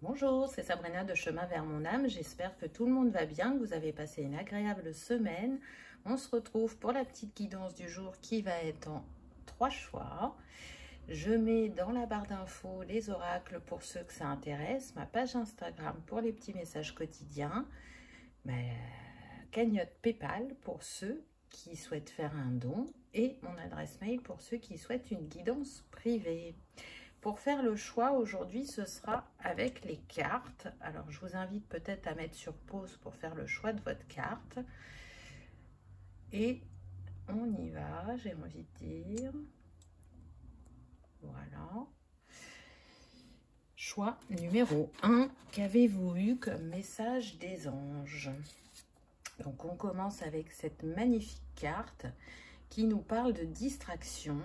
Bonjour, c'est Sabrina de Chemin vers mon âme. J'espère que tout le monde va bien, que vous avez passé une agréable semaine. On se retrouve pour la petite guidance du jour qui va être en 3 choix. Je mets dans la barre d'infos les oracles pour ceux que ça intéresse, ma page Instagram pour les petits messages quotidiens, ma cagnotte PayPal pour ceux qui souhaitent faire un don et mon adresse mail pour ceux qui souhaitent une guidance privée. Pour faire le choix, aujourd'hui, ce sera avec les cartes. Alors, je vous invite peut-être à mettre sur pause pour faire le choix de votre carte. Et on y va, j'ai envie de dire. Voilà. Choix numéro 1. Qu'avez-vous eu comme message des anges? Donc, on commence avec cette magnifique carte qui nous parle de distraction.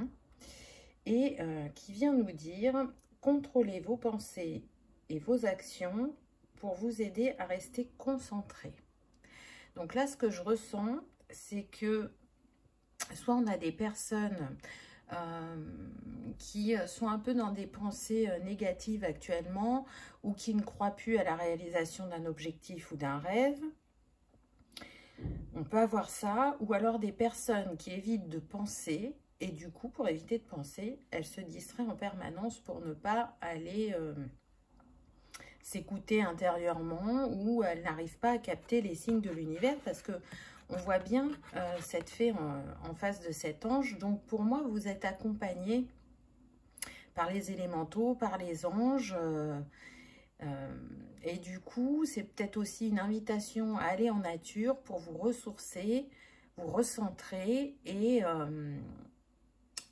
Et qui vient nous dire « Contrôlez vos pensées et vos actions pour vous aider à rester concentré. » Donc là, ce que je ressens, c'est que soit on a des personnes qui sont un peu dans des pensées négatives actuellement ou qui ne croient plus à la réalisation d'un objectif ou d'un rêve. On peut avoir ça, ou alors des personnes qui évitent de penser. Et du coup, pour éviter de penser, elle se distrait en permanence pour ne pas aller s'écouter intérieurement, ou elle n'arrive pas à capter les signes de l'univers parce que on voit bien cette fée en face de cet ange. Donc pour moi, vous êtes accompagné par les élémentaux, par les anges. Et du coup, c'est peut-être aussi une invitation à aller en nature pour vous ressourcer, vous recentrer et...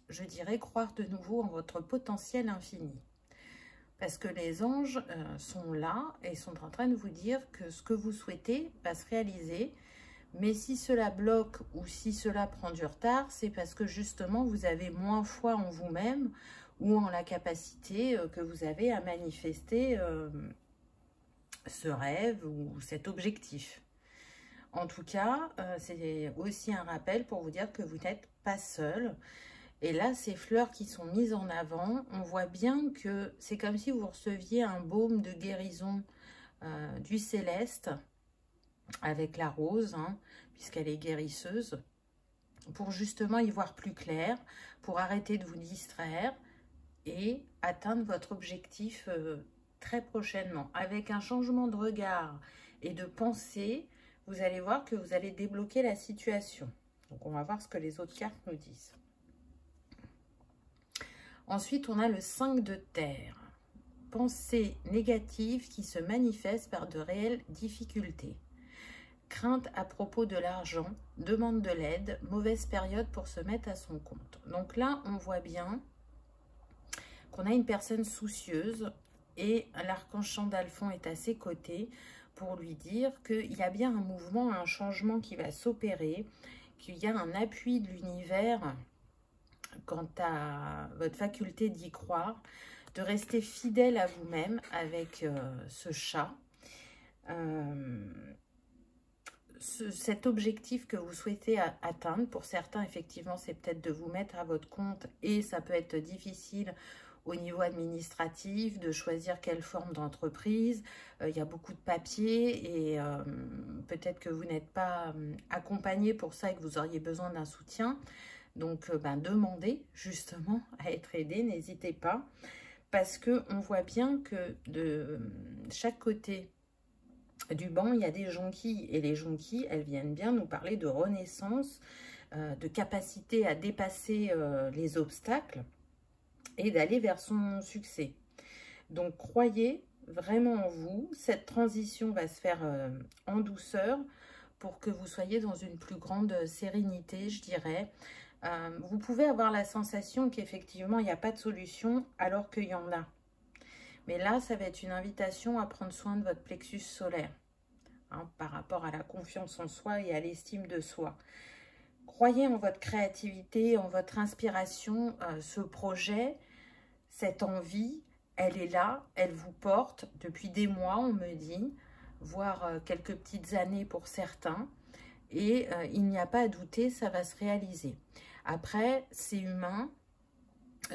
je dirais croire de nouveau en votre potentiel infini. Parce que les anges sont là et sont en train de vous dire que ce que vous souhaitez va se réaliser. Mais si cela bloque ou si cela prend du retard, c'est parce que justement vous avez moins foi en vous-même ou en la capacité que vous avez à manifester ce rêve ou cet objectif. En tout cas, c'est aussi un rappel pour vous dire que vous n'êtes pas seul. Et là, ces fleurs qui sont mises en avant, on voit bien que c'est comme si vous receviez un baume de guérison du céleste avec la rose, hein, puisqu'elle est guérisseuse, pour justement y voir plus clair, pour arrêter de vous distraire et atteindre votre objectif très prochainement. Avec un changement de regard et de pensée, vous allez voir que vous allez débloquer la situation. Donc, on va voir ce que les autres cartes nous disent. Ensuite, on a le 5 de terre. Pensées négatives qui se manifestent par de réelles difficultés. Crainte à propos de l'argent, demande de l'aide, mauvaise période pour se mettre à son compte. Donc là, on voit bien qu'on a une personne soucieuse et l'archange Chandalphon est à ses côtés pour lui dire qu'il y a bien un mouvement, un changement qui va s'opérer, qu'il y a un appui de l'univers quant à votre faculté d'y croire, de rester fidèle à vous-même avec ce chat. Cet objectif que vous souhaitez atteindre, pour certains, effectivement, c'est peut-être de vous mettre à votre compte et ça peut être difficile au niveau administratif, de choisir quelle forme d'entreprise. Il y a beaucoup de papiers et peut-être que vous n'êtes pas accompagné pour ça et que vous auriez besoin d'un soutien. Donc, demandez justement à être aidé, n'hésitez pas, parce qu'on voit bien que de chaque côté du banc, il y a des jonquilles, et les jonquilles, elles viennent bien nous parler de renaissance, de capacité à dépasser les obstacles et d'aller vers son succès. Donc, croyez vraiment en vous, cette transition va se faire en douceur pour que vous soyez dans une plus grande sérénité, je dirais. Vous pouvez avoir la sensation qu'effectivement, il n'y a pas de solution alors qu'il y en a. Mais là, ça va être une invitation à prendre soin de votre plexus solaire, hein, par rapport à la confiance en soi et à l'estime de soi. Croyez en votre créativité, en votre inspiration, ce projet, cette envie, elle est là, elle vous porte depuis des mois, on me dit, voire quelques petites années pour certains. Et il n'y a pas à douter, ça va se réaliser. Après, c'est humain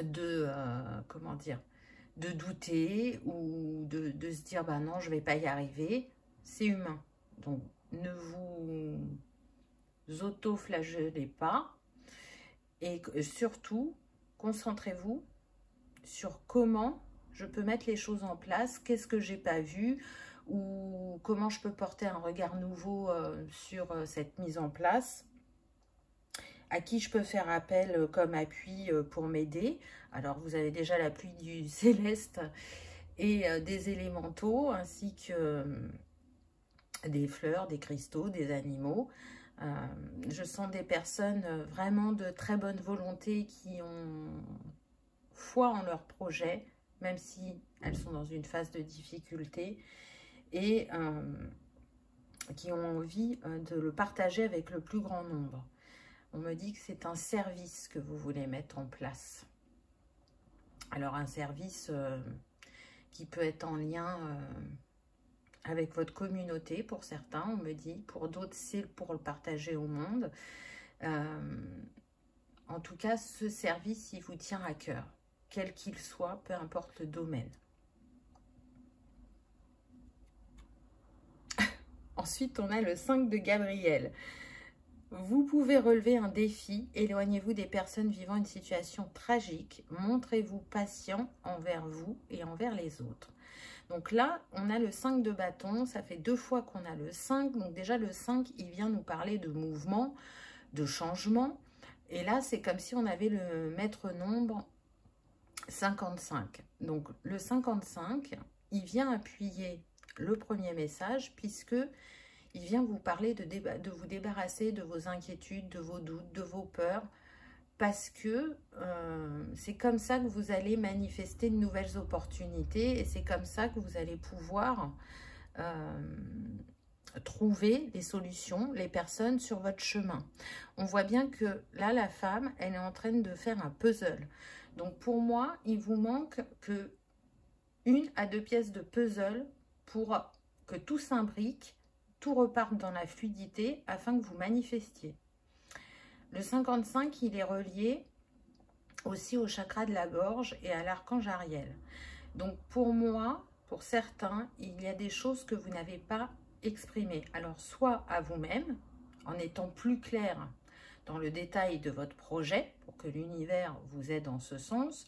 de, de douter ou de se dire bah non, je vais pas y arriver. C'est humain. Donc ne vous auto-flagellez pas et surtout concentrez-vous sur comment je peux mettre les choses en place, qu'est-ce que j'ai pas vu ou comment je peux porter un regard nouveau sur cette mise en place, à qui je peux faire appel comme appui pour m'aider. Alors vous avez déjà l'appui du céleste et des élémentaux ainsi que des fleurs, des cristaux, des animaux. Je sens des personnes vraiment de très bonne volonté qui ont foi en leur projet, même si elles sont dans une phase de difficulté, et qui ont envie de le partager avec le plus grand nombre. On me dit que c'est un service que vous voulez mettre en place. Alors un service qui peut être en lien avec votre communauté pour certains, on me dit, pour d'autres c'est pour le partager au monde. En tout cas, ce service, il vous tient à cœur, quel qu'il soit, peu importe le domaine. Ensuite, on a le 5 de Gabriel. Vous pouvez relever un défi, éloignez-vous des personnes vivant une situation tragique, montrez-vous patient envers vous et envers les autres. Donc là, on a le 5 de bâton, ça fait 2 fois qu'on a le 5, donc déjà le 5, il vient nous parler de mouvement, de changement, et là, c'est comme si on avait le maître nombre 55. Donc le 55, il vient appuyer le premier message, puisque il vient vous parler de vous débarrasser de vos inquiétudes, de vos doutes, de vos peurs, parce que c'est comme ça que vous allez manifester de nouvelles opportunités et c'est comme ça que vous allez pouvoir trouver les solutions, les personnes sur votre chemin. On voit bien que là, la femme, elle est en train de faire un puzzle. Donc pour moi, il vous manque que 1 à 2 pièces de puzzle pour que tout s'imbrique, tout reparte dans la fluidité afin que vous manifestiez. Le 55, il est relié aussi au chakra de la gorge et à l'archange Ariel. Donc pour moi, pour certains, il y a des choses que vous n'avez pas exprimées. Alors soit à vous-même, en étant plus clair dans le détail de votre projet, pour que l'univers vous aide en ce sens,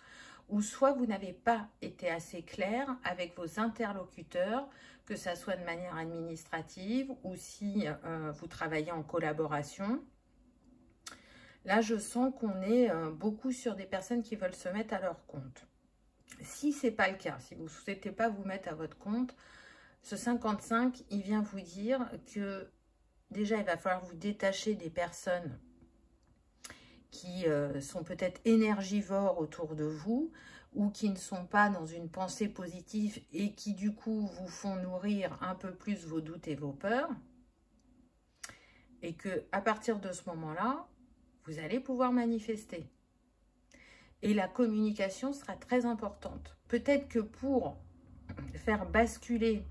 ou soit vous n'avez pas été assez clair avec vos interlocuteurs, que ça soit de manière administrative ou si vous travaillez en collaboration. Là, je sens qu'on est beaucoup sur des personnes qui veulent se mettre à leur compte. Si ce n'est pas le cas, si vous ne souhaitez pas vous mettre à votre compte, ce 55, il vient vous dire que déjà, il va falloir vous détacher des personnes qui sont peut-être énergivores autour de vous ou qui ne sont pas dans une pensée positive et qui du coup vous font nourrir un peu plus vos doutes et vos peurs. Et que à partir de ce moment-là, vous allez pouvoir manifester. Et la communication sera très importante. Peut-être que pour faire basculer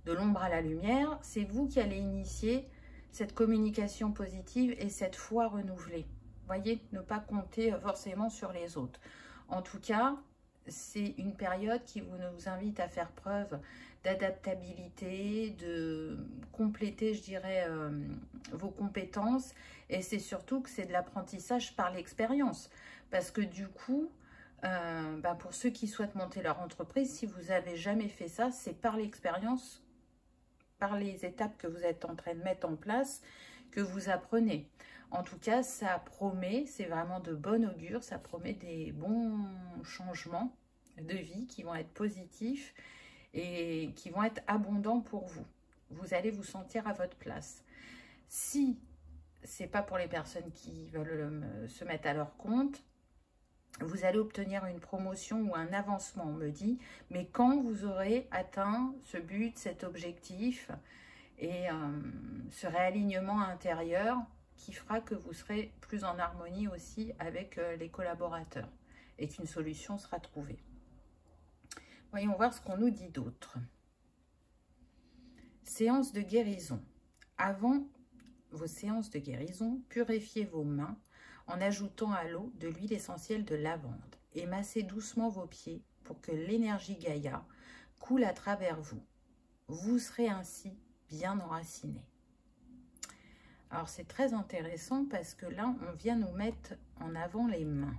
de l'ombre à la lumière, c'est vous qui allez initier cette communication positive et cette foi renouvelée. Voyez, ne pas compter forcément sur les autres. En tout cas, c'est une période qui nous invite à faire preuve d'adaptabilité, de compléter, je dirais, vos compétences. Et c'est surtout que c'est de l'apprentissage par l'expérience. Parce que du coup, pour ceux qui souhaitent monter leur entreprise, si vous n'avez jamais fait ça, c'est par l'expérience, par les étapes que vous êtes en train de mettre en place, que vous apprenez. En tout cas, ça promet, c'est vraiment de bon augure, ça promet des bons changements de vie qui vont être positifs et qui vont être abondants pour vous. Vous allez vous sentir à votre place. Si ce n'est pas pour les personnes qui veulent se mettre à leur compte, vous allez obtenir une promotion ou un avancement, on me dit, mais quand vous aurez atteint ce but, cet objectif et ce réalignement intérieur qui fera que vous serez plus en harmonie aussi avec les collaborateurs et qu'une solution sera trouvée. Voyons voir ce qu'on nous dit d'autre. Séance de guérison. Avant vos séances de guérison, purifiez vos mains en ajoutant à l'eau de l'huile essentielle de lavande et massez doucement vos pieds pour que l'énergie Gaïa coule à travers vous. Vous serez ainsi bien enraciné. Alors c'est très intéressant parce que là, on vient nous mettre en avant les mains.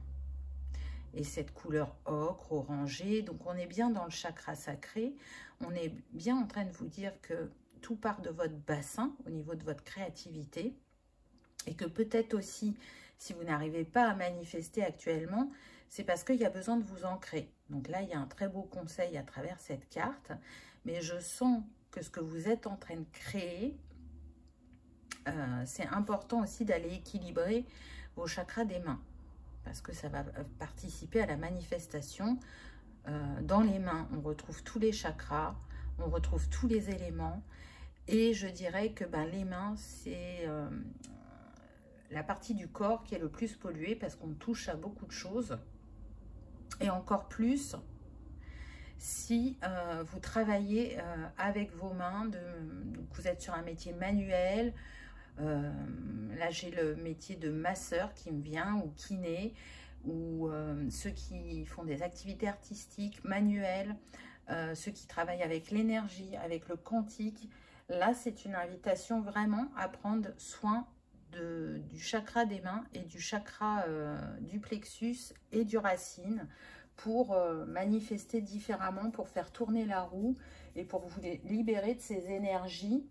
Et cette couleur ocre, orangée, donc on est bien dans le chakra sacré. On est bien en train de vous dire que tout part de votre bassin au niveau de votre créativité. Et que peut-être aussi, si vous n'arrivez pas à manifester actuellement, c'est parce qu'il y a besoin de vous ancrer. Donc là, il y a un très beau conseil à travers cette carte. Mais je sens que ce que vous êtes en train de créer, c'est important aussi d'aller équilibrer vos chakras des mains. Parce que ça va participer à la manifestation. Dans les mains, on retrouve tous les chakras, on retrouve tous les éléments. Et je dirais que les mains, c'est la partie du corps qui est le plus polluée parce qu'on touche à beaucoup de choses. Et encore plus si vous travaillez avec vos mains, donc vous êtes sur un métier manuel. Là, j'ai le métier de masseur qui me vient, ou kiné, ou ceux qui font des activités artistiques, manuelles, ceux qui travaillent avec l'énergie, avec le quantique. Là, c'est une invitation vraiment à prendre soin du chakra des mains et du chakra du plexus et du racine pour manifester différemment, pour faire tourner la roue et pour vous libérer de ces énergies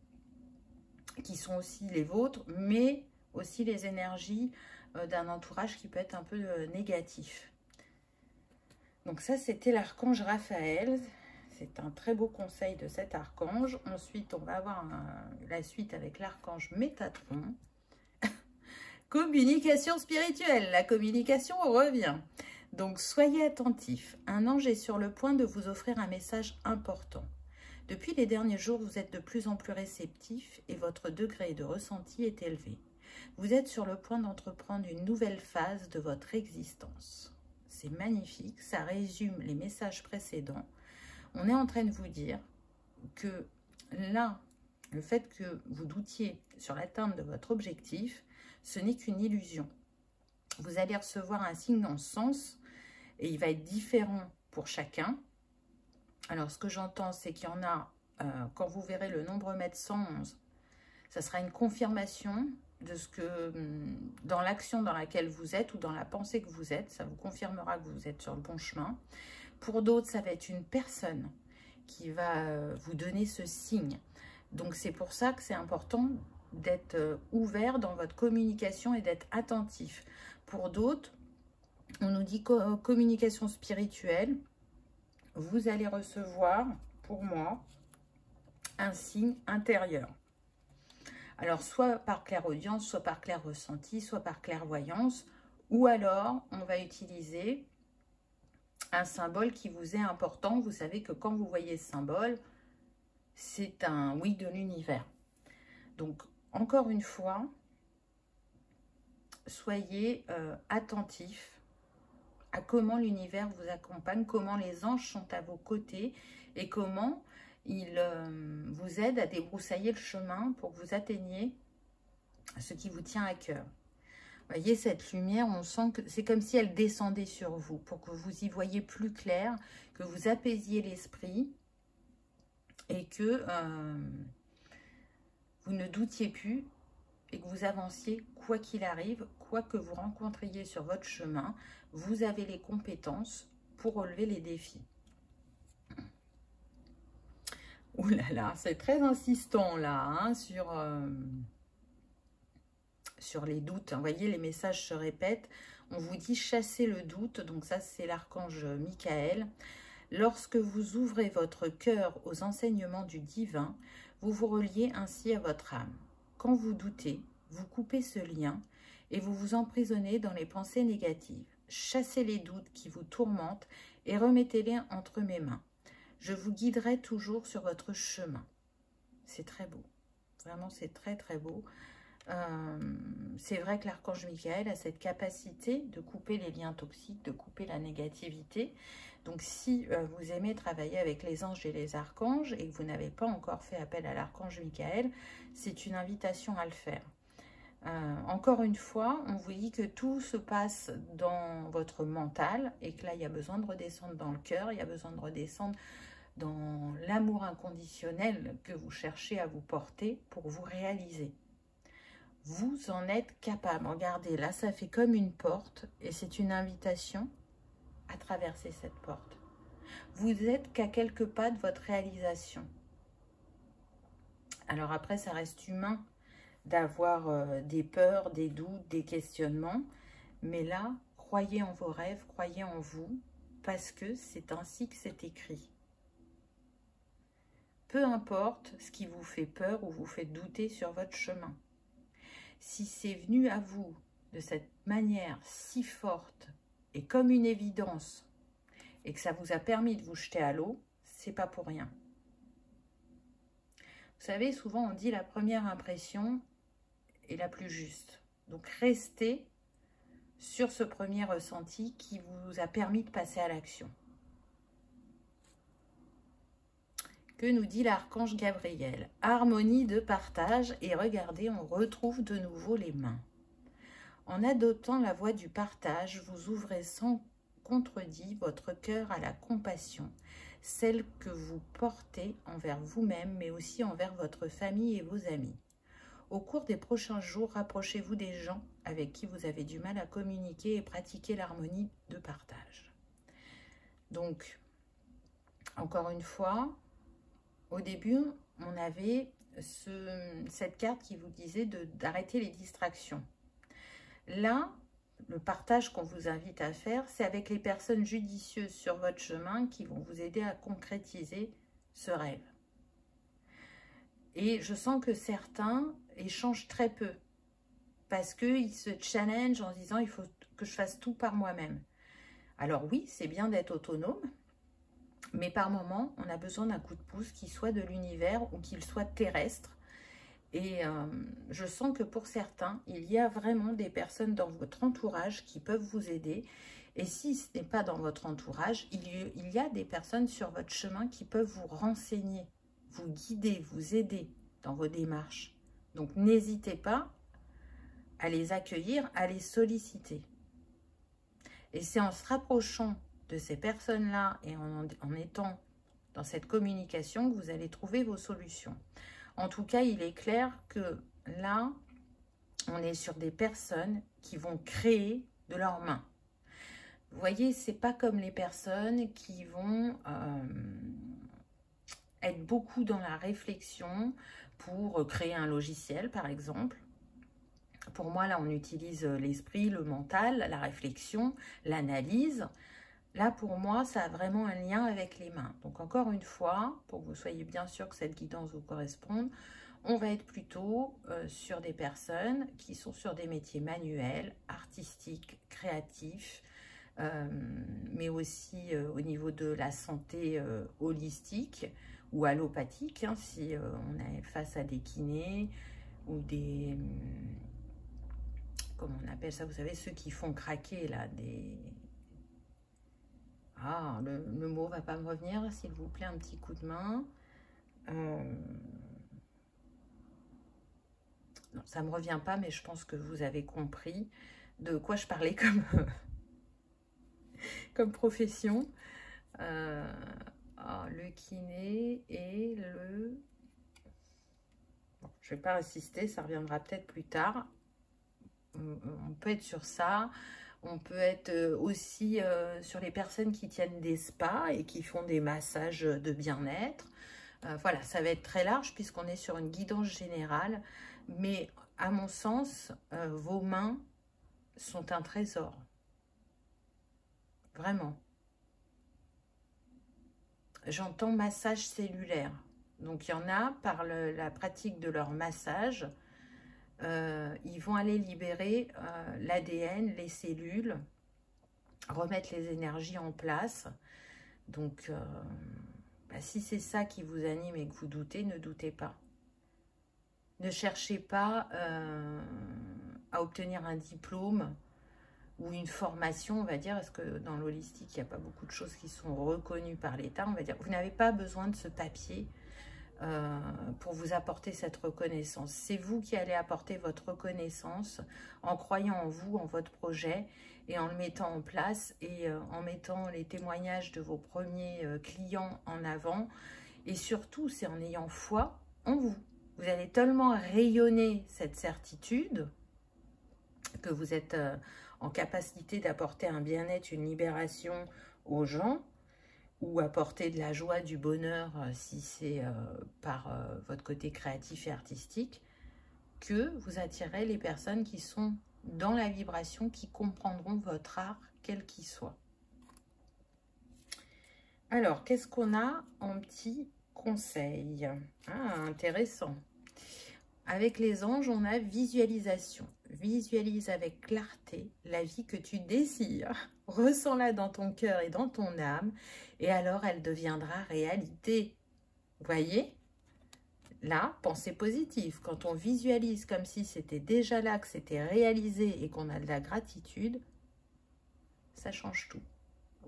qui sont aussi les vôtres, mais aussi les énergies d'un entourage qui peut être un peu négatif. Donc ça, c'était l'archange Raphaël. C'est un très beau conseil de cet archange. Ensuite, on va avoir la suite avec l'archange Métatron. Communication spirituelle. La communication revient. Donc, soyez attentifs. Un ange est sur le point de vous offrir un message important. Depuis les derniers jours, vous êtes de plus en plus réceptif et votre degré de ressenti est élevé. Vous êtes sur le point d'entreprendre une nouvelle phase de votre existence. C'est magnifique, ça résume les messages précédents. On est en train de vous dire que là, le fait que vous doutiez sur l'atteinte de votre objectif, ce n'est qu'une illusion. Vous allez recevoir un signe dans ce sens et il va être différent pour chacun. Alors, ce que j'entends, c'est qu'il y en a, quand vous verrez le nombre mètre 111, ça sera une confirmation de ce que, dans l'action dans laquelle vous êtes ou dans la pensée que vous êtes, ça vous confirmera que vous êtes sur le bon chemin. Pour d'autres, ça va être une personne qui va vous donner ce signe. Donc, c'est pour ça que c'est important d'être ouvert dans votre communication et d'être attentif. Pour d'autres, on nous dit communication spirituelle. Vous allez recevoir, pour moi, un signe intérieur. Alors, soit par clairaudience, soit par clair ressenti, soit par clairvoyance, ou alors, on va utiliser un symbole qui vous est important. Vous savez que quand vous voyez ce symbole, c'est un oui de l'univers. Donc, encore une fois, soyez attentifs à comment l'univers vous accompagne, comment les anges sont à vos côtés et comment ils vous aident à débroussailler le chemin pour que vous atteigniez ce qui vous tient à cœur. Vous voyez cette lumière, on sent que c'est comme si elle descendait sur vous pour que vous y voyiez plus clair, que vous apaisiez l'esprit et que vous ne doutiez plus et que vous avanciez quoi qu'il arrive, quoi que vous rencontriez sur votre chemin, vous avez les compétences pour relever les défis. Ouh là là, c'est très insistant là, hein, sur les doutes. Vous voyez, les messages se répètent. On vous dit chasser le doute, donc ça c'est l'archange Michael. Lorsque vous ouvrez votre cœur aux enseignements du divin, vous vous reliez ainsi à votre âme. Quand vous doutez, vous coupez ce lien et vous vous emprisonnez dans les pensées négatives. Chassez les doutes qui vous tourmentent et remettez-les entre mes mains. Je vous guiderai toujours sur votre chemin. C'est très beau. Vraiment, c'est très très beau. C'est vrai que l'archange Michael a cette capacité de couper les liens toxiques, de couper la négativité. Donc, si vous aimez travailler avec les anges et les archanges et que vous n'avez pas encore fait appel à l'archange Michael, c'est une invitation à le faire. Encore une fois, on vous dit que tout se passe dans votre mental et que là, il y a besoin de redescendre dans le cœur, il y a besoin de redescendre dans l'amour inconditionnel que vous cherchez à vous porter pour vous réaliser. Vous en êtes capable. Regardez, là, ça fait comme une porte et c'est une invitation à traverser cette porte. Vous êtes qu'à quelques pas de votre réalisation. Alors après, ça reste humain d'avoir des peurs, des doutes, des questionnements. Mais là, croyez en vos rêves, croyez en vous, parce que c'est ainsi que c'est écrit. Peu importe ce qui vous fait peur ou vous fait douter sur votre chemin. Si c'est venu à vous de cette manière si forte et comme une évidence, et que ça vous a permis de vous jeter à l'eau, c'est pas pour rien. Vous savez, souvent on dit la première impression est la plus juste. Donc restez sur ce premier ressenti qui vous a permis de passer à l'action. Que nous dit l'archange Gabriel? Harmonie de partage, et regardez, on retrouve de nouveau les mains. En adoptant la voie du partage, vous ouvrez sans contredit votre cœur à la compassion, celle que vous portez envers vous-même, mais aussi envers votre famille et vos amis. Au cours des prochains jours, rapprochez-vous des gens avec qui vous avez du mal à communiquer et pratiquez l'harmonie de partage. Donc, encore une fois, au début, on avait cette carte qui vous disait d'arrêter les distractions. Là, le partage qu'on vous invite à faire, c'est avec les personnes judicieuses sur votre chemin qui vont vous aider à concrétiser ce rêve. Et je sens que certains échangent très peu parce qu'ils se challengent en se disant « il faut que je fasse tout par moi-même ». Alors oui, c'est bien d'être autonome, mais par moment, on a besoin d'un coup de pouce qui soit de l'univers ou qu'il soit terrestre. Et je sens que pour certains, il y a vraiment des personnes dans votre entourage qui peuvent vous aider. Et si ce n'est pas dans votre entourage, il y a des personnes sur votre chemin qui peuvent vous renseigner, vous guider, vous aider dans vos démarches. Donc n'hésitez pas à les accueillir, à les solliciter. Et c'est en se rapprochant de ces personnes-là et en étant dans cette communication que vous allez trouver vos solutions. En tout cas, il est clair que là, on est sur des personnes qui vont créer de leurs mains. Vous voyez, c'est pas comme les personnes qui vont être beaucoup dans la réflexion pour créer un logiciel, par exemple. Pour moi, là, on utilise l'esprit, le mental, la réflexion, l'analyse. Là, pour moi, ça a vraiment un lien avec les mains. Donc, encore une fois, pour que vous soyez bien sûr que cette guidance vous corresponde, on va être plutôt sur des personnes qui sont sur des métiers manuels, artistiques, créatifs, mais aussi au niveau de la santé holistique ou allopathique, hein, si on est face à des kinés ou des... comment on appelle ça, vous savez, ceux qui font craquer, là, des... Ah, le mot va pas me revenir, s'il vous plaît, un petit coup de main. Non, ça me revient pas, mais je pense que vous avez compris de quoi je parlais comme, comme profession. Le kiné et le... Bon, je vais pas insister, ça reviendra peut-être plus tard. On peut être sur ça. On peut être aussi sur les personnes qui tiennent des spas et qui font des massages de bien-être. Voilà, ça va être très large puisqu'on est sur une guidance générale. Mais à mon sens, vos mains sont un trésor. Vraiment. J'entends massage cellulaire. Donc, il y en a, par la pratique de leur massage, ils vont aller libérer l'ADN, les cellules, remettre les énergies en place. Donc, si c'est ça qui vous anime et que vous doutez, ne doutez pas. Ne cherchez pas à obtenir un diplôme ou une formation, on va dire, parce que dans l'holistique, il n'y a pas beaucoup de choses qui sont reconnues par l'État, on va dire. Vous n'avez pas besoin de ce papier pour vous apporter cette reconnaissance. C'est vous qui allez apporter votre reconnaissance en croyant en vous, en votre projet, et en le mettant en place, et en mettant les témoignages de vos premiers clients en avant. Et surtout, c'est en ayant foi en vous. Vous allez tellement rayonner cette certitude que vous êtes en capacité d'apporter un bien-être, une libération aux gens, ou apporter de la joie, du bonheur, si c'est par votre côté créatif et artistique, que vous attirez les personnes qui sont dans la vibration, qui comprendront votre art, quel qu'il soit. Alors, qu'est-ce qu'on a en petit conseil? Ah, intéressant. Avec les anges, on a visualisation. Visualise avec clarté la vie que tu désires. Ressens-la dans ton cœur et dans ton âme. Et alors, elle deviendra réalité. Vous voyez? Là, pensée positive. Quand on visualise comme si c'était déjà là, que c'était réalisé et qu'on a de la gratitude, ça change tout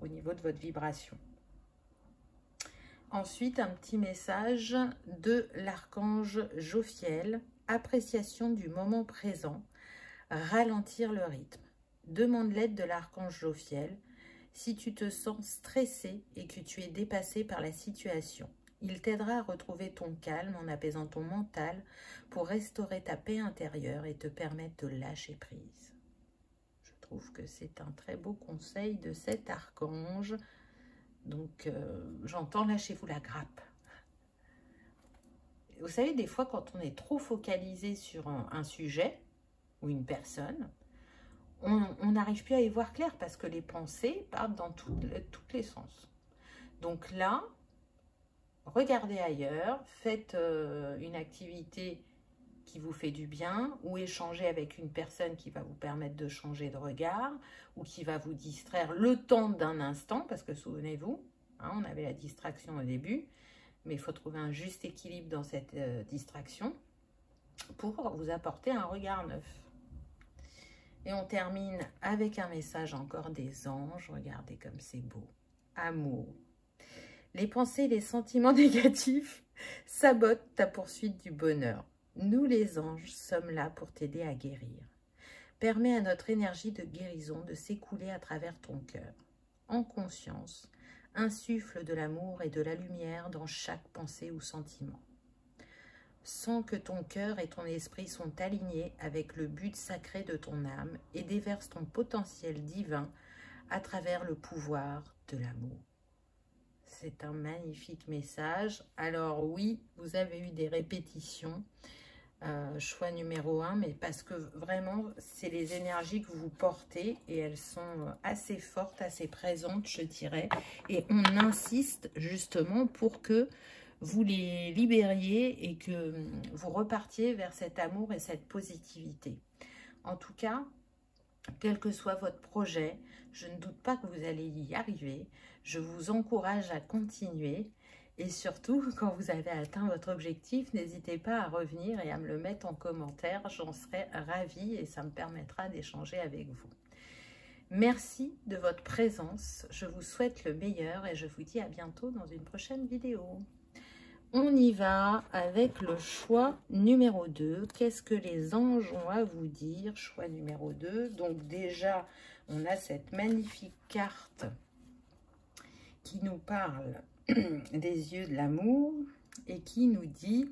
au niveau de votre vibration. Ensuite, un petit message de l'archange Jophiel. Appréciation du moment présent. Ralentir le rythme. Demande l'aide de l'archange Jophiel si tu te sens stressé et que tu es dépassé par la situation. Il t'aidera à retrouver ton calme en apaisant ton mental pour restaurer ta paix intérieure et te permettre de lâcher prise. Je trouve que c'est un très beau conseil de cet archange. Donc, j'entends, lâchez-vous la grappe. Vous savez, des fois, quand on est trop focalisé sur un sujet ou une personne, on n'arrive plus à y voir clair parce que les pensées partent dans tous les sens. Donc là, regardez ailleurs, faites une activité qui vous fait du bien, ou échangez avec une personne qui va vous permettre de changer de regard, ou qui va vous distraire le temps d'un instant, parce que souvenez-vous, hein, on avait la distraction au début, mais il faut trouver un juste équilibre dans cette distraction pour vous apporter un regard neuf. Et on termine avec un message encore des anges. Regardez comme c'est beau. Amour. Les pensées et les sentiments négatifs sabotent ta poursuite du bonheur. Nous, les anges, sommes là pour t'aider à guérir. Permets à notre énergie de guérison de s'écouler à travers ton cœur. En conscience, insuffle de l'amour et de la lumière dans chaque pensée ou sentiment. Sens que ton cœur et ton esprit sont alignés avec le but sacré de ton âme et déverse ton potentiel divin à travers le pouvoir de l'amour. C'est un magnifique message. Alors oui, vous avez eu des répétitions, choix numéro 1, mais parce que vraiment, c'est les énergies que vous portez et elles sont assez fortes, assez présentes, je dirais. Et on insiste justement pour que vous les libériez et que vous repartiez vers cet amour et cette positivité. En tout cas, quel que soit votre projet, je ne doute pas que vous allez y arriver. Je vous encourage à continuer. Et surtout, quand vous avez atteint votre objectif, n'hésitez pas à revenir et à me le mettre en commentaire. J'en serai ravie et ça me permettra d'échanger avec vous. Merci de votre présence. Je vous souhaite le meilleur et je vous dis à bientôt dans une prochaine vidéo. On y va avec le choix numéro 2. Qu'est-ce que les anges ont à vous dire? Choix numéro 2. Donc déjà, on a cette magnifique carte qui nous parle des yeux de l'amour et qui nous dit: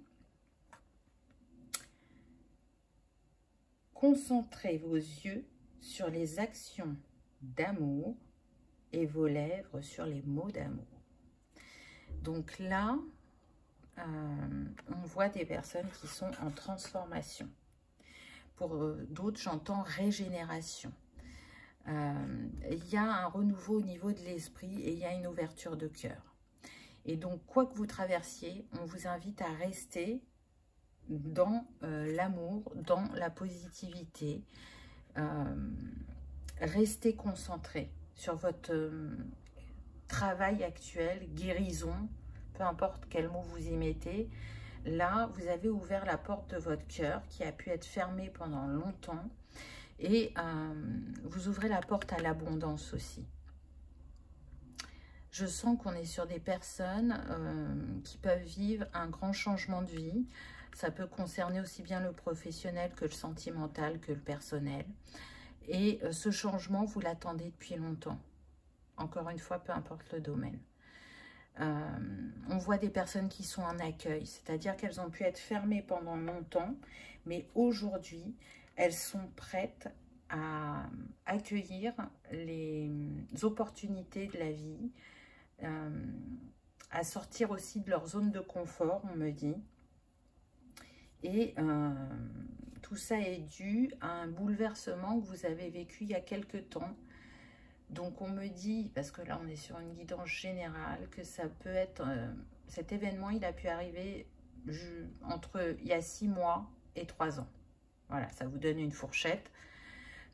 concentrez vos yeux sur les actions d'amour et vos lèvres sur les mots d'amour. Donc là, on voit des personnes qui sont en transformation. Pour d'autres, j'entends régénération. Il y a un renouveau au niveau de l'esprit et il y a une ouverture de cœur. Et donc, quoi que vous traversiez, on vous invite à rester dans l'amour, dans la positivité. Restez concentré sur votre travail actuel, guérison, peu importe quel mot vous y mettez. Là, vous avez ouvert la porte de votre cœur qui a pu être fermée pendant longtemps et vous ouvrez la porte à l'abondance aussi. Je sens qu'on est sur des personnes qui peuvent vivre un grand changement de vie. Ça peut concerner aussi bien le professionnel que le sentimental, que le personnel. Et ce changement, vous l'attendez depuis longtemps. Encore une fois, peu importe le domaine. On voit des personnes qui sont en accueil, c'est-à-dire qu'elles ont pu être fermées pendant longtemps, mais aujourd'hui, elles sont prêtes à accueillir les opportunités de la vie, à sortir aussi de leur zone de confort, on me dit. Et tout ça est dû à un bouleversement que vous avez vécu il y a quelque temps. Donc on me dit, parce que là on est sur une guidance générale, que ça peut être, cet événement il a pu arriver entre il y a 6 mois et 3 ans. Voilà, ça vous donne une fourchette.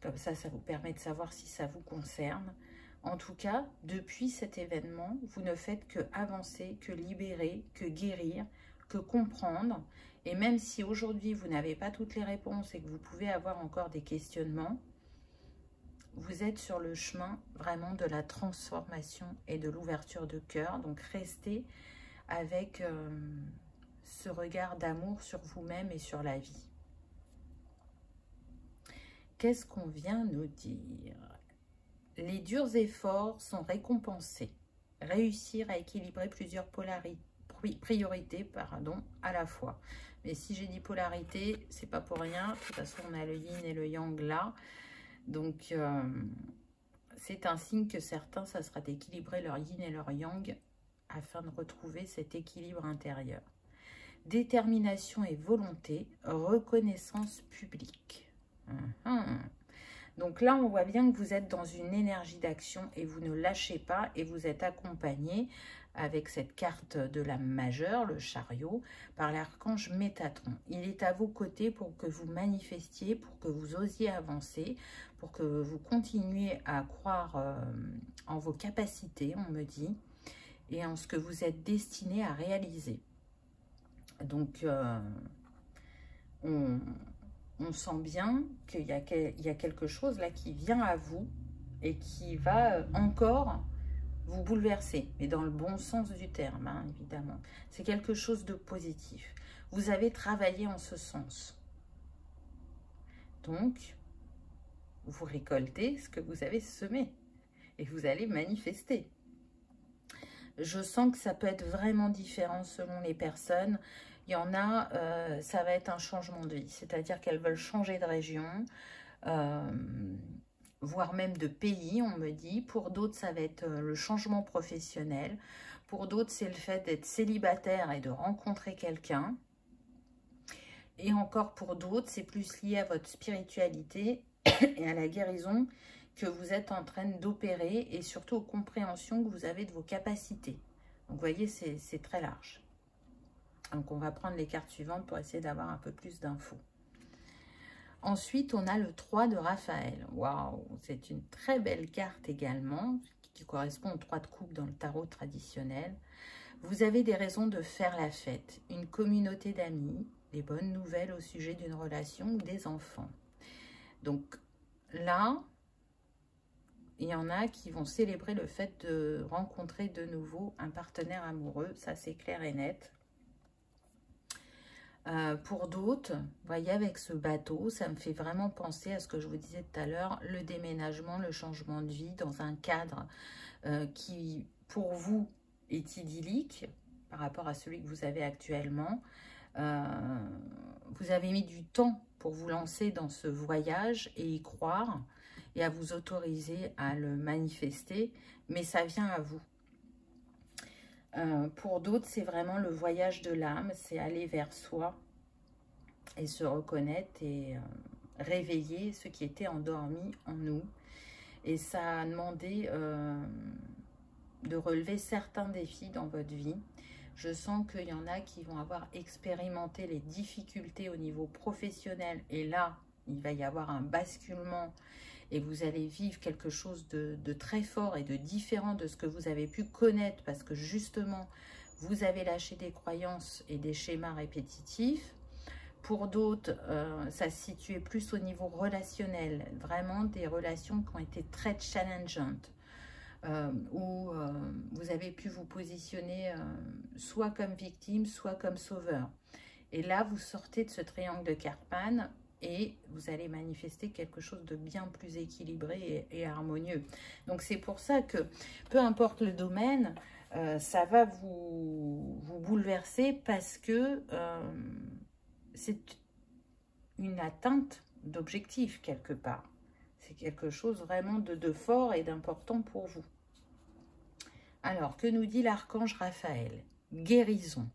Comme ça vous permet de savoir si ça vous concerne. En tout cas, depuis cet événement, vous ne faites que avancer, que libérer, que guérir, que comprendre. Et même si aujourd'hui vous n'avez pas toutes les réponses et que vous pouvez avoir encore des questionnements, vous êtes sur le chemin vraiment de la transformation et de l'ouverture de cœur. Donc, restez avec ce regard d'amour sur vous-même et sur la vie. Qu'est-ce qu'on vient nous dire? Les durs efforts sont récompensés. Réussir à équilibrer plusieurs priorités à la fois. Mais si j'ai dit polarité, c'est pas pour rien. De toute façon, on a le yin et le yang là. Donc, c'est un signe que certains, ça sera d'équilibrer leur yin et leur yang afin de retrouver cet équilibre intérieur. Détermination et volonté, reconnaissance publique. Donc là, on voit bien que vous êtes dans une énergie d'action et vous ne lâchez pas et vous êtes accompagné avec cette carte de l'âme majeure, le chariot, par l'archange Métatron. Il est à vos côtés pour que vous manifestiez, pour que vous osiez avancer, pour que vous continuiez à croire en vos capacités, on me dit, et en ce que vous êtes destiné à réaliser. Donc, on sent bien qu'il y a quelque chose là qui vient à vous et qui va encore vous bouleverser, mais dans le bon sens du terme, hein, évidemment. C'est quelque chose de positif. Vous avez travaillé en ce sens. Donc, vous récoltez ce que vous avez semé et vous allez manifester. Je sens que ça peut être vraiment différent selon les personnes. Il y en a, ça va être un changement de vie, c'est-à-dire qu'elles veulent changer de région, voire même de pays, on me dit. Pour d'autres, ça va être le changement professionnel. Pour d'autres, c'est le fait d'être célibataire et de rencontrer quelqu'un. Et encore pour d'autres, c'est plus lié à votre spiritualité et à la guérison que vous êtes en train d'opérer et surtout aux compréhensions que vous avez de vos capacités. Donc, vous voyez, c'est très large. Donc, on va prendre les cartes suivantes pour essayer d'avoir un peu plus d'infos. Ensuite, on a le 3 de Raphaël. Waouh, c'est une très belle carte également, qui correspond au 3 de coupe dans le tarot traditionnel. Vous avez des raisons de faire la fête, une communauté d'amis, des bonnes nouvelles au sujet d'une relation ou des enfants. Donc là, il y en a qui vont célébrer le fait de rencontrer de nouveau un partenaire amoureux, ça c'est clair et net. Pour d'autres, vous voyez, avec ce bateau, ça me fait vraiment penser à ce que je vous disais tout à l'heure, le déménagement, le changement de vie dans un cadre qui, pour vous, est idyllique par rapport à celui que vous avez actuellement. Vous avez mis du temps pour vous lancer dans ce voyage et y croire et à vous autoriser à le manifester, mais ça vient à vous. Pour d'autres, c'est vraiment le voyage de l'âme, c'est aller vers soi et se reconnaître et réveiller ce qui était endormi en nous. Et ça a demandé de relever certains défis dans votre vie. Je sens qu'il y en a qui vont avoir expérimenté les difficultés au niveau professionnel et là, il va y avoir un basculement et vous allez vivre quelque chose de très fort et de différent de ce que vous avez pu connaître parce que justement, vous avez lâché des croyances et des schémas répétitifs. Pour d'autres, ça se situait plus au niveau relationnel, vraiment des relations qui ont été très challengeantes. où vous avez pu vous positionner soit comme victime, soit comme sauveur. Et là, vous sortez de ce triangle de Karpman et vous allez manifester quelque chose de bien plus équilibré et harmonieux. Donc c'est pour ça que, peu importe le domaine, ça va vous bouleverser parce que c'est une atteinte d'objectif quelque part. C'est quelque chose vraiment de fort et d'important pour vous. Alors, que nous dit l'archange Raphaël? Guérison.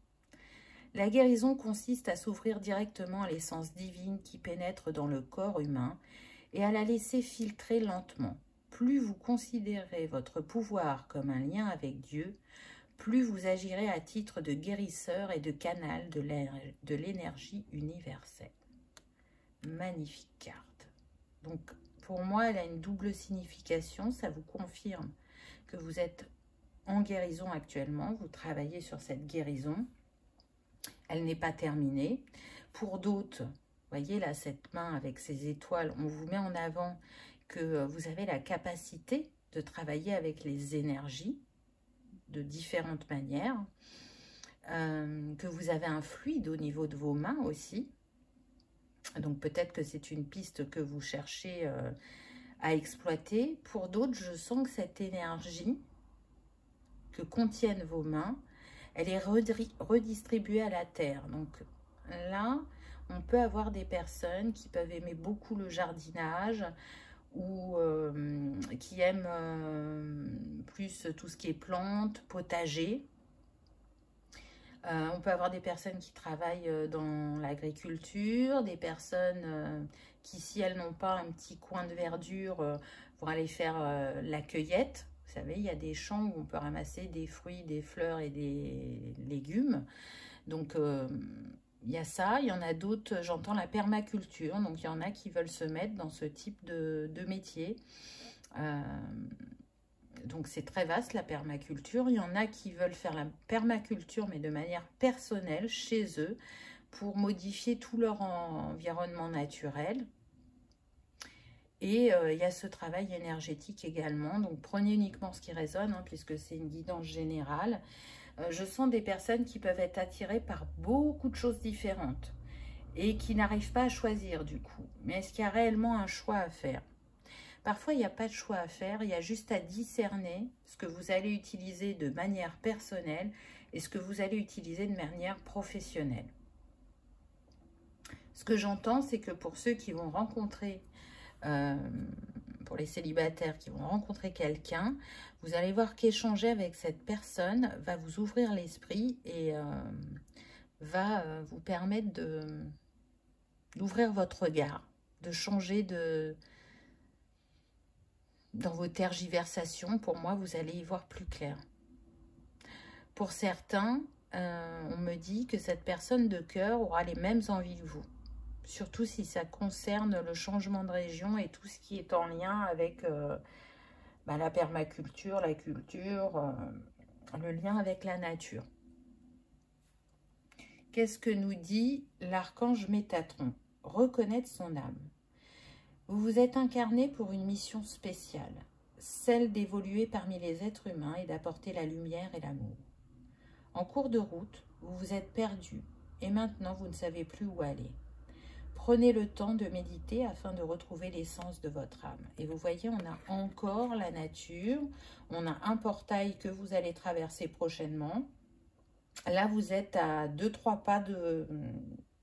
La guérison consiste à s'ouvrir directement à l'essence divine qui pénètre dans le corps humain et à la laisser filtrer lentement. Plus vous considérez votre pouvoir comme un lien avec Dieu, plus vous agirez à titre de guérisseur et de canal de l'énergie universelle. Magnifique carte. Donc, pour moi, elle a une double signification. Ça vous confirme que vous êtes en guérison actuellement. Vous travaillez sur cette guérison. Elle n'est pas terminée. Pour d'autres, voyez là, cette main avec ces étoiles, on vous met en avant que vous avez la capacité de travailler avec les énergies de différentes manières, que vous avez un fluide au niveau de vos mains aussi. Donc peut-être que c'est une piste que vous cherchez à exploiter. Pour d'autres, je sens que cette énergie que contiennent vos mains, elle est redistribuée à la terre. Donc là, on peut avoir des personnes qui peuvent aimer beaucoup le jardinage ou qui aiment plus tout ce qui est plantes, potager. On peut avoir des personnes qui travaillent dans l'agriculture, des personnes qui, si elles n'ont pas un petit coin de verdure, vont aller faire la cueillette. Vous savez, il y a des champs où on peut ramasser des fruits, des fleurs et des légumes. Donc, il y a ça. Il y en a d'autres, j'entends la permaculture. Donc, il y en a qui veulent se mettre dans ce type de métier. Donc, c'est très vaste, la permaculture. Il y en a qui veulent faire la permaculture, mais de manière personnelle, chez eux, pour modifier tout leur environnement naturel. Et il y a ce travail énergétique également. Donc, prenez uniquement ce qui résonne, hein, puisque c'est une guidance générale. Je sens des personnes qui peuvent être attirées par beaucoup de choses différentes et qui n'arrivent pas à choisir du coup. Mais est-ce qu'il y a réellement un choix à faire? Parfois, il n'y a pas de choix à faire, il y a juste à discerner ce que vous allez utiliser de manière personnelle et ce que vous allez utiliser de manière professionnelle. Ce que j'entends, c'est que pour ceux qui vont rencontrer, pour les célibataires qui vont rencontrer quelqu'un, vous allez voir qu'échanger avec cette personne va vous ouvrir l'esprit et va vous permettre d'ouvrir votre regard, de changer dans vos tergiversations. Pour moi, vous allez y voir plus clair. Pour certains, on me dit que cette personne de cœur aura les mêmes envies que vous. Surtout si ça concerne le changement de région et tout ce qui est en lien avec la permaculture, la culture, le lien avec la nature. Qu'est-ce que nous dit l'archange Métatron? Reconnaître son âme. Vous vous êtes incarné pour une mission spéciale, celle d'évoluer parmi les êtres humains et d'apporter la lumière et l'amour. En cours de route, vous vous êtes perdu et maintenant vous ne savez plus où aller. Prenez le temps de méditer afin de retrouver l'essence de votre âme. Et vous voyez, on a encore la nature, on a un portail que vous allez traverser prochainement. Là, vous êtes à 2-3 pas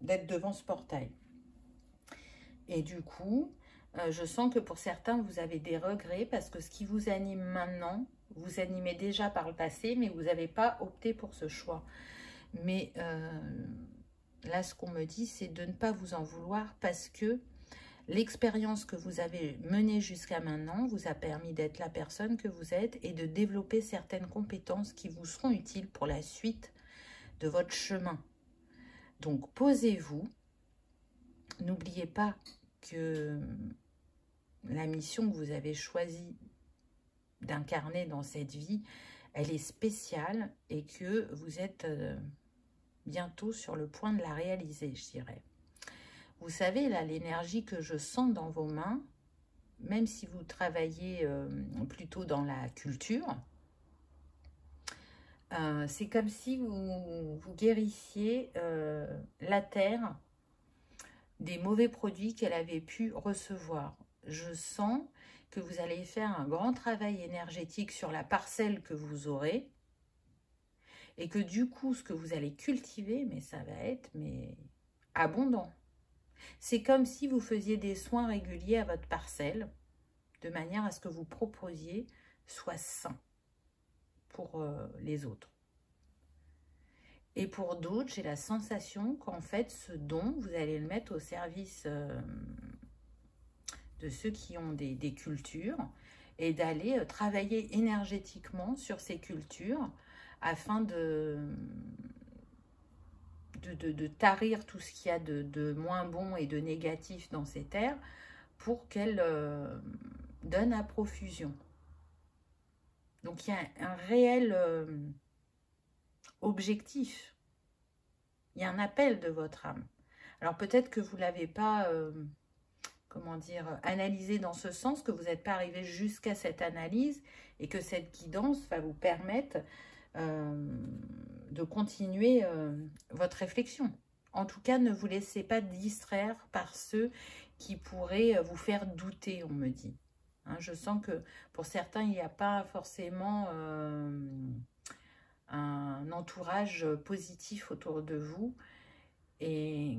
d'être devant ce portail. Et du coup, je sens que pour certains, vous avez des regrets parce que ce qui vous anime maintenant, vous animez déjà par le passé, mais vous n'avez pas opté pour ce choix. Mais là, ce qu'on me dit, c'est de ne pas vous en vouloir parce que l'expérience que vous avez menée jusqu'à maintenant vous a permis d'être la personne que vous êtes et de développer certaines compétences qui vous seront utiles pour la suite de votre chemin. Donc, posez-vous. N'oubliez pas que la mission que vous avez choisi d'incarner dans cette vie, elle est spéciale et que vous êtes bientôt sur le point de la réaliser, je dirais. Vous savez, là, l'énergie que je sens dans vos mains, même si vous travaillez plutôt dans la culture, c'est comme si vous guérissiez la terre des mauvais produits qu'elle avait pu recevoir. Je sens que vous allez faire un grand travail énergétique sur la parcelle que vous aurez et que du coup, ce que vous allez cultiver, mais ça va être abondant. C'est comme si vous faisiez des soins réguliers à votre parcelle de manière à ce que vous proposiez soit sain pour les autres. Et pour d'autres, j'ai la sensation qu'en fait, ce don, vous allez le mettre au service de ceux qui ont des cultures et d'aller travailler énergétiquement sur ces cultures afin de tarir tout ce qu'il y a de moins bon et de négatif dans ces terres pour qu'elles donnent à profusion. Donc il y a un réel objectif. Il y a un appel de votre âme. Alors peut-être que vous ne l'avez pas, comment dire, analysé dans ce sens, que vous n'êtes pas arrivé jusqu'à cette analyse et que cette guidance va vous permettre de continuer votre réflexion. En tout cas, ne vous laissez pas distraire par ceux qui pourraient vous faire douter, on me dit. Hein, je sens que pour certains, il n'y a pas forcément un entourage positif autour de vous. Et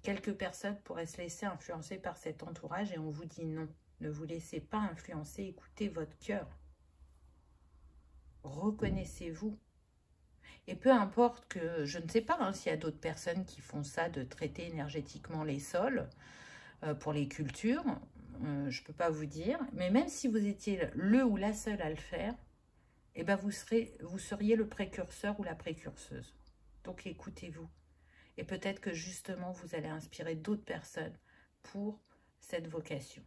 quelques personnes pourraient se laisser influencer par cet entourage et on vous dit non. Ne vous laissez pas influencer, écoutez votre cœur. Reconnaissez-vous. Et peu importe que, je ne sais pas s'il y a d'autres personnes qui font ça, de traiter énergétiquement les sols pour les cultures, je ne peux pas vous dire. Mais même si vous étiez le ou la seule à le faire, eh ben vous seriez le précurseur ou la précurseuse. Donc écoutez-vous. Et peut-être que justement, vous allez inspirer d'autres personnes pour cette vocation.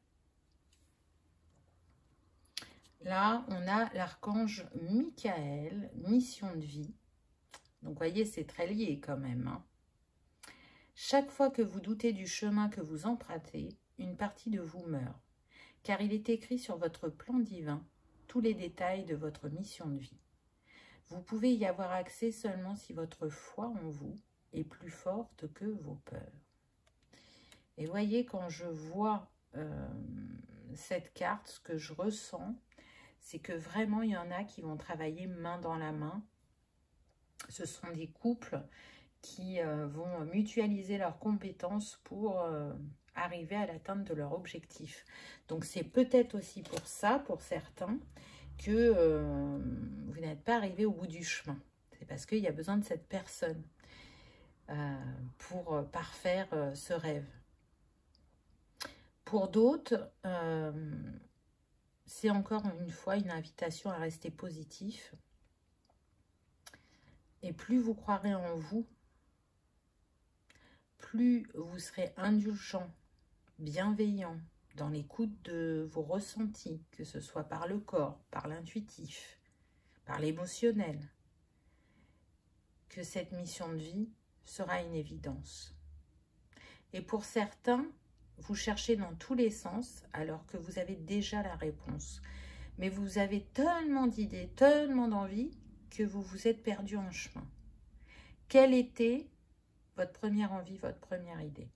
Là, on a l'archange Michael, mission de vie. Donc, vous voyez, c'est très lié quand même. Hein. Chaque fois que vous doutez du chemin que vous empruntez, une partie de vous meurt. Car il est écrit sur votre plan divin tous les détails de votre mission de vie. Vous pouvez y avoir accès seulement si votre foi en vous est plus forte que vos peurs. Et voyez, quand je vois cette carte, ce que je ressens, c'est que vraiment, il y en a qui vont travailler main dans la main. Ce sont des couples qui vont mutualiser leurs compétences pour arriver à l'atteinte de leur objectif. Donc, c'est peut-être aussi pour ça, pour certains, que vous n'êtes pas arrivé au bout du chemin. C'est parce qu'il y a besoin de cette personne pour parfaire ce rêve. Pour d'autres, c'est encore une fois une invitation à rester positif. Et plus vous croirez en vous, plus vous serez indulgent, bienveillant dans l'écoute de vos ressentis, que ce soit par le corps, par l'intuitif, par l'émotionnel, que cette mission de vie sera une évidence. Et pour certains, vous cherchez dans tous les sens alors que vous avez déjà la réponse. Mais vous avez tellement d'idées, tellement d'envies que vous vous êtes perdu en chemin. Quelle était votre première envie, votre première idée?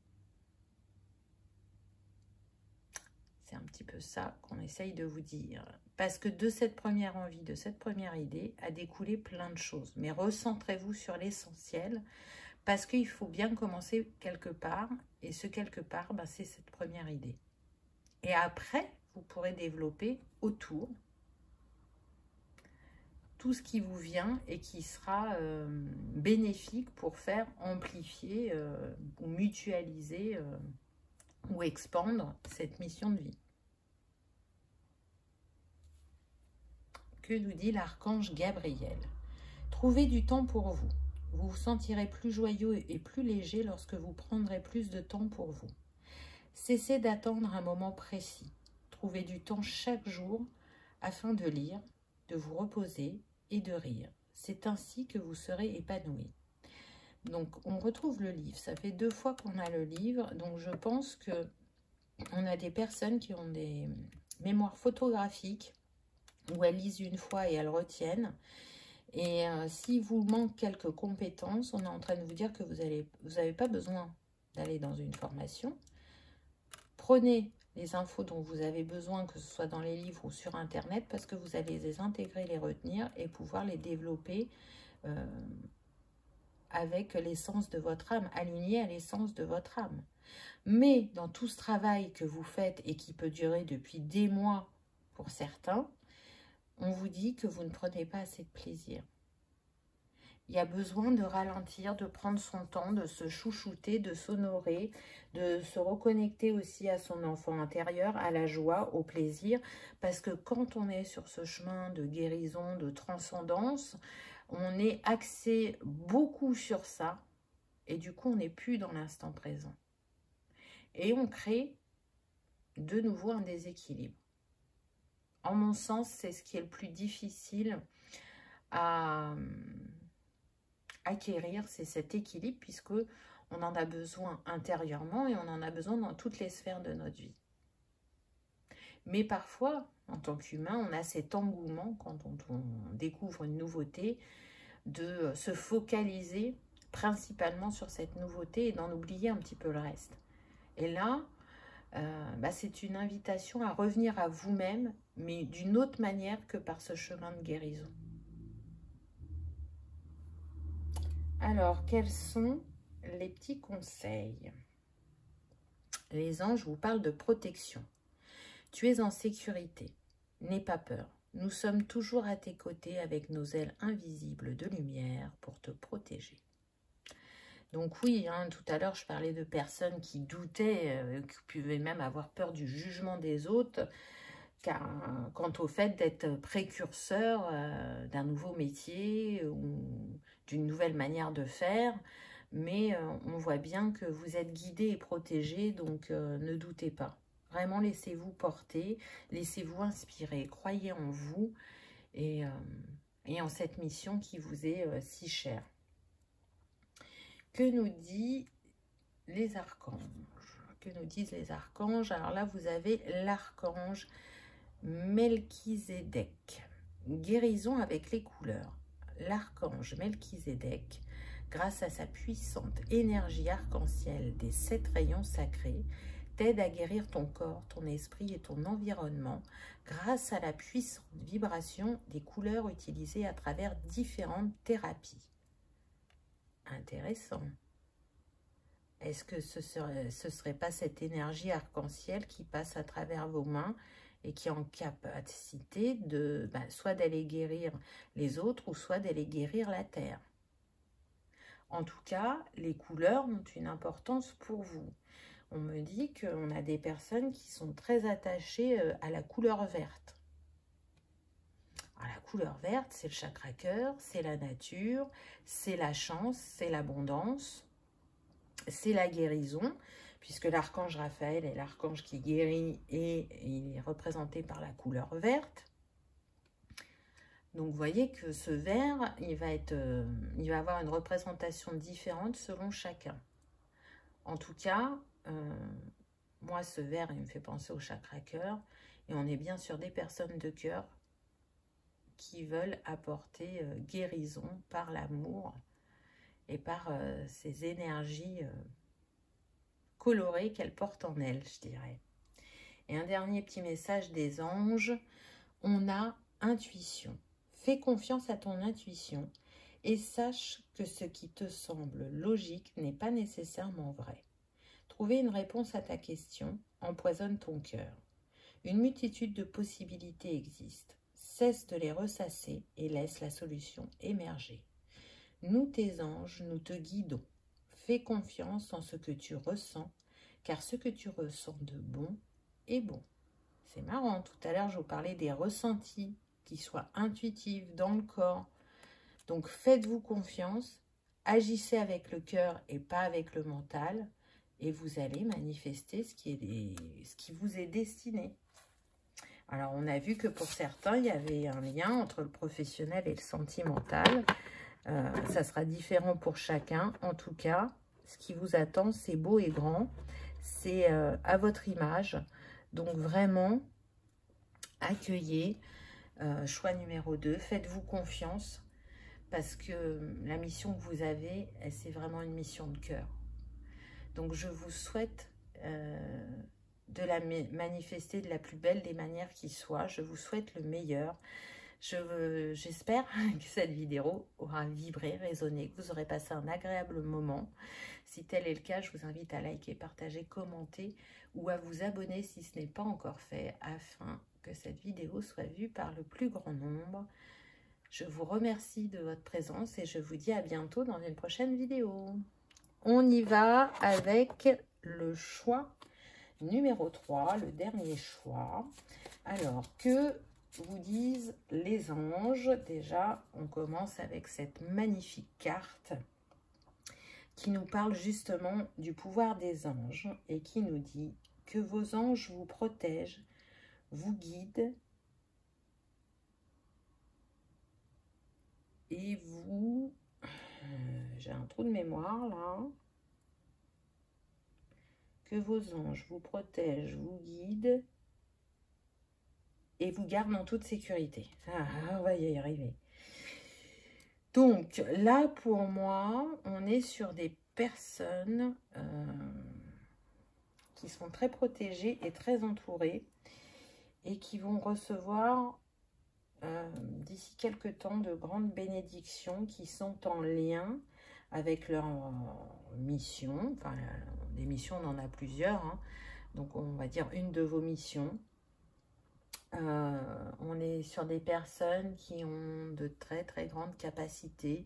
C'est un petit peu ça qu'on essaye de vous dire. Parce que de cette première envie, de cette première idée, a découlé plein de choses. Mais recentrez-vous sur l'essentiel, parce qu'il faut bien commencer quelque part. Et ce quelque part, ben, c'est cette première idée. Et après, vous pourrez développer autour tout ce qui vous vient et qui sera bénéfique pour faire amplifier ou mutualiser ou expandre cette mission de vie. Que nous dit l'archange Gabriel? Trouvez du temps pour vous. Vous vous sentirez plus joyeux et plus léger lorsque vous prendrez plus de temps pour vous. Cessez d'attendre un moment précis. Trouvez du temps chaque jour afin de lire, de vous reposer et de rire. C'est ainsi que vous serez épanoui. Donc, on retrouve le livre. Ça fait 2 fois qu'on a le livre. Donc, je pense que On a des personnes qui ont des mémoires photographiques où elles lisent une fois et elles retiennent. Et si vous manque quelques compétences, on est en train de vous dire que vous n'avez pas besoin d'aller dans une formation. Prenez les infos dont vous avez besoin, que ce soit dans les livres ou sur Internet, parce que vous allez les intégrer, les retenir et pouvoir les développer avec l'essence de votre âme, aligné à l'essence de votre âme. Mais dans tout ce travail que vous faites et qui peut durer depuis des mois pour certains, on vous dit que vous ne prenez pas assez de plaisir. Il y a besoin de ralentir, de prendre son temps, de se chouchouter, de s'honorer, de se reconnecter aussi à son enfant intérieur, à la joie, au plaisir. Parce que quand on est sur ce chemin de guérison, de transcendance, on est axé beaucoup sur ça. Et du coup, on n'est plus dans l'instant présent. Et on crée de nouveau un déséquilibre. En mon sens, c'est ce qui est le plus difficile à acquérir, c'est cet équilibre, puisque on en a besoin intérieurement et on en a besoin dans toutes les sphères de notre vie. Mais parfois, en tant qu'humain, on a cet engouement, quand on découvre une nouveauté, de se focaliser principalement sur cette nouveauté et d'en oublier un petit peu le reste. Et là, c'est une invitation à revenir à vous-même, mais d'une autre manière que par ce chemin de guérison. Alors, quels sont les petits conseils? Les anges vous parlent de protection. Tu es en sécurité. N'aie pas peur. Nous sommes toujours à tes côtés avec nos ailes invisibles de lumière pour te protéger. Donc oui, tout à l'heure, je parlais de personnes qui doutaient, qui pouvaient même avoir peur du jugement des autres, quant au fait d'être précurseur d'un nouveau métier ou d'une nouvelle manière de faire. Mais on voit bien que vous êtes guidé et protégé, donc ne doutez pas. Vraiment, laissez-vous porter, laissez-vous inspirer, croyez en vous et en cette mission qui vous est si chère. Que nous disent les archanges? Que nous disent les archanges? Alors là, vous avez l'archange Melchizedek. Guérison avec les couleurs. L'archange Melchizedek, grâce à sa puissante énergie arc-en-ciel des 7 rayons sacrés, t'aide à guérir ton corps, ton esprit et ton environnement grâce à la puissante vibration des couleurs utilisées à travers différentes thérapies. Intéressant. Est-ce que ce serait pas cette énergie arc-en-ciel qui passe à travers vos mains et qui est en capacité de soit d'aller guérir les autres ou soit d'aller guérir la terre? En tout cas, les couleurs ont une importance pour vous. On me dit qu'on a des personnes qui sont très attachées à la couleur verte. Alors, la couleur verte, c'est le chakra cœur, c'est la nature, c'est la chance, c'est l'abondance, c'est la guérison, puisque l'archange Raphaël est l'archange qui guérit et il est représenté par la couleur verte. Donc, vous voyez que ce vert, il va avoir une représentation différente selon chacun. En tout cas, moi, ce vert, il me fait penser au chakra cœur. Et on est bien sur des personnes de cœur qui veulent apporter guérison par l'amour et par ces énergies colorées qu'elles portent en elles, je dirais. Et un dernier petit message des anges, on a intuition. Fais confiance à ton intuition et sache que ce qui te semble logique n'est pas nécessairement vrai. Trouver une réponse à ta question empoisonne ton cœur. Une multitude de possibilités existent. Cesse de les ressasser et laisse la solution émerger. Nous, tes anges, nous te guidons. Fais confiance en ce que tu ressens, car ce que tu ressens de bon est bon. C'est marrant, tout à l'heure, je vous parlais des ressentis qui soient intuitifs dans le corps. Donc, faites-vous confiance, agissez avec le cœur et pas avec le mental, et vous allez manifester ce qui vous est destiné. Alors, on a vu que pour certains, il y avait un lien entre le professionnel et le sentimental. Ça sera différent pour chacun. En tout cas, ce qui vous attend, c'est beau et grand. c'est à votre image. Donc vraiment, accueillez. Choix numéro 2, faites-vous confiance parce que la mission que vous avez, c'est vraiment une mission de cœur. Donc je vous souhaite de la manifester de la plus belle des manières qui soit. Je vous souhaite le meilleur. J'espère que cette vidéo aura vibré, résonné, que vous aurez passé un agréable moment. Si tel est le cas, je vous invite à liker, partager, commenter ou à vous abonner si ce n'est pas encore fait afin que cette vidéo soit vue par le plus grand nombre. Je vous remercie de votre présence et je vous dis à bientôt dans une prochaine vidéo. On y va avec le choix numéro 3, le dernier choix. Alors, que vous disent les anges? Déjà, on commence avec cette magnifique carte qui nous parle justement du pouvoir des anges et qui nous dit que vos anges vous protègent, vous guident et vous... J'ai un trou de mémoire là. Que vos anges vous protègent, vous guident et vous gardent en toute sécurité. Ah, on va y arriver. Donc là, pour moi, on est sur des personnes qui sont très protégées et très entourées et qui vont recevoir d'ici quelques temps de grandes bénédictions qui sont en lien avec leur mission. Enfin, des missions, on en a plusieurs, hein. Donc on va dire une de vos missions. On est sur des personnes qui ont de très très grandes capacités.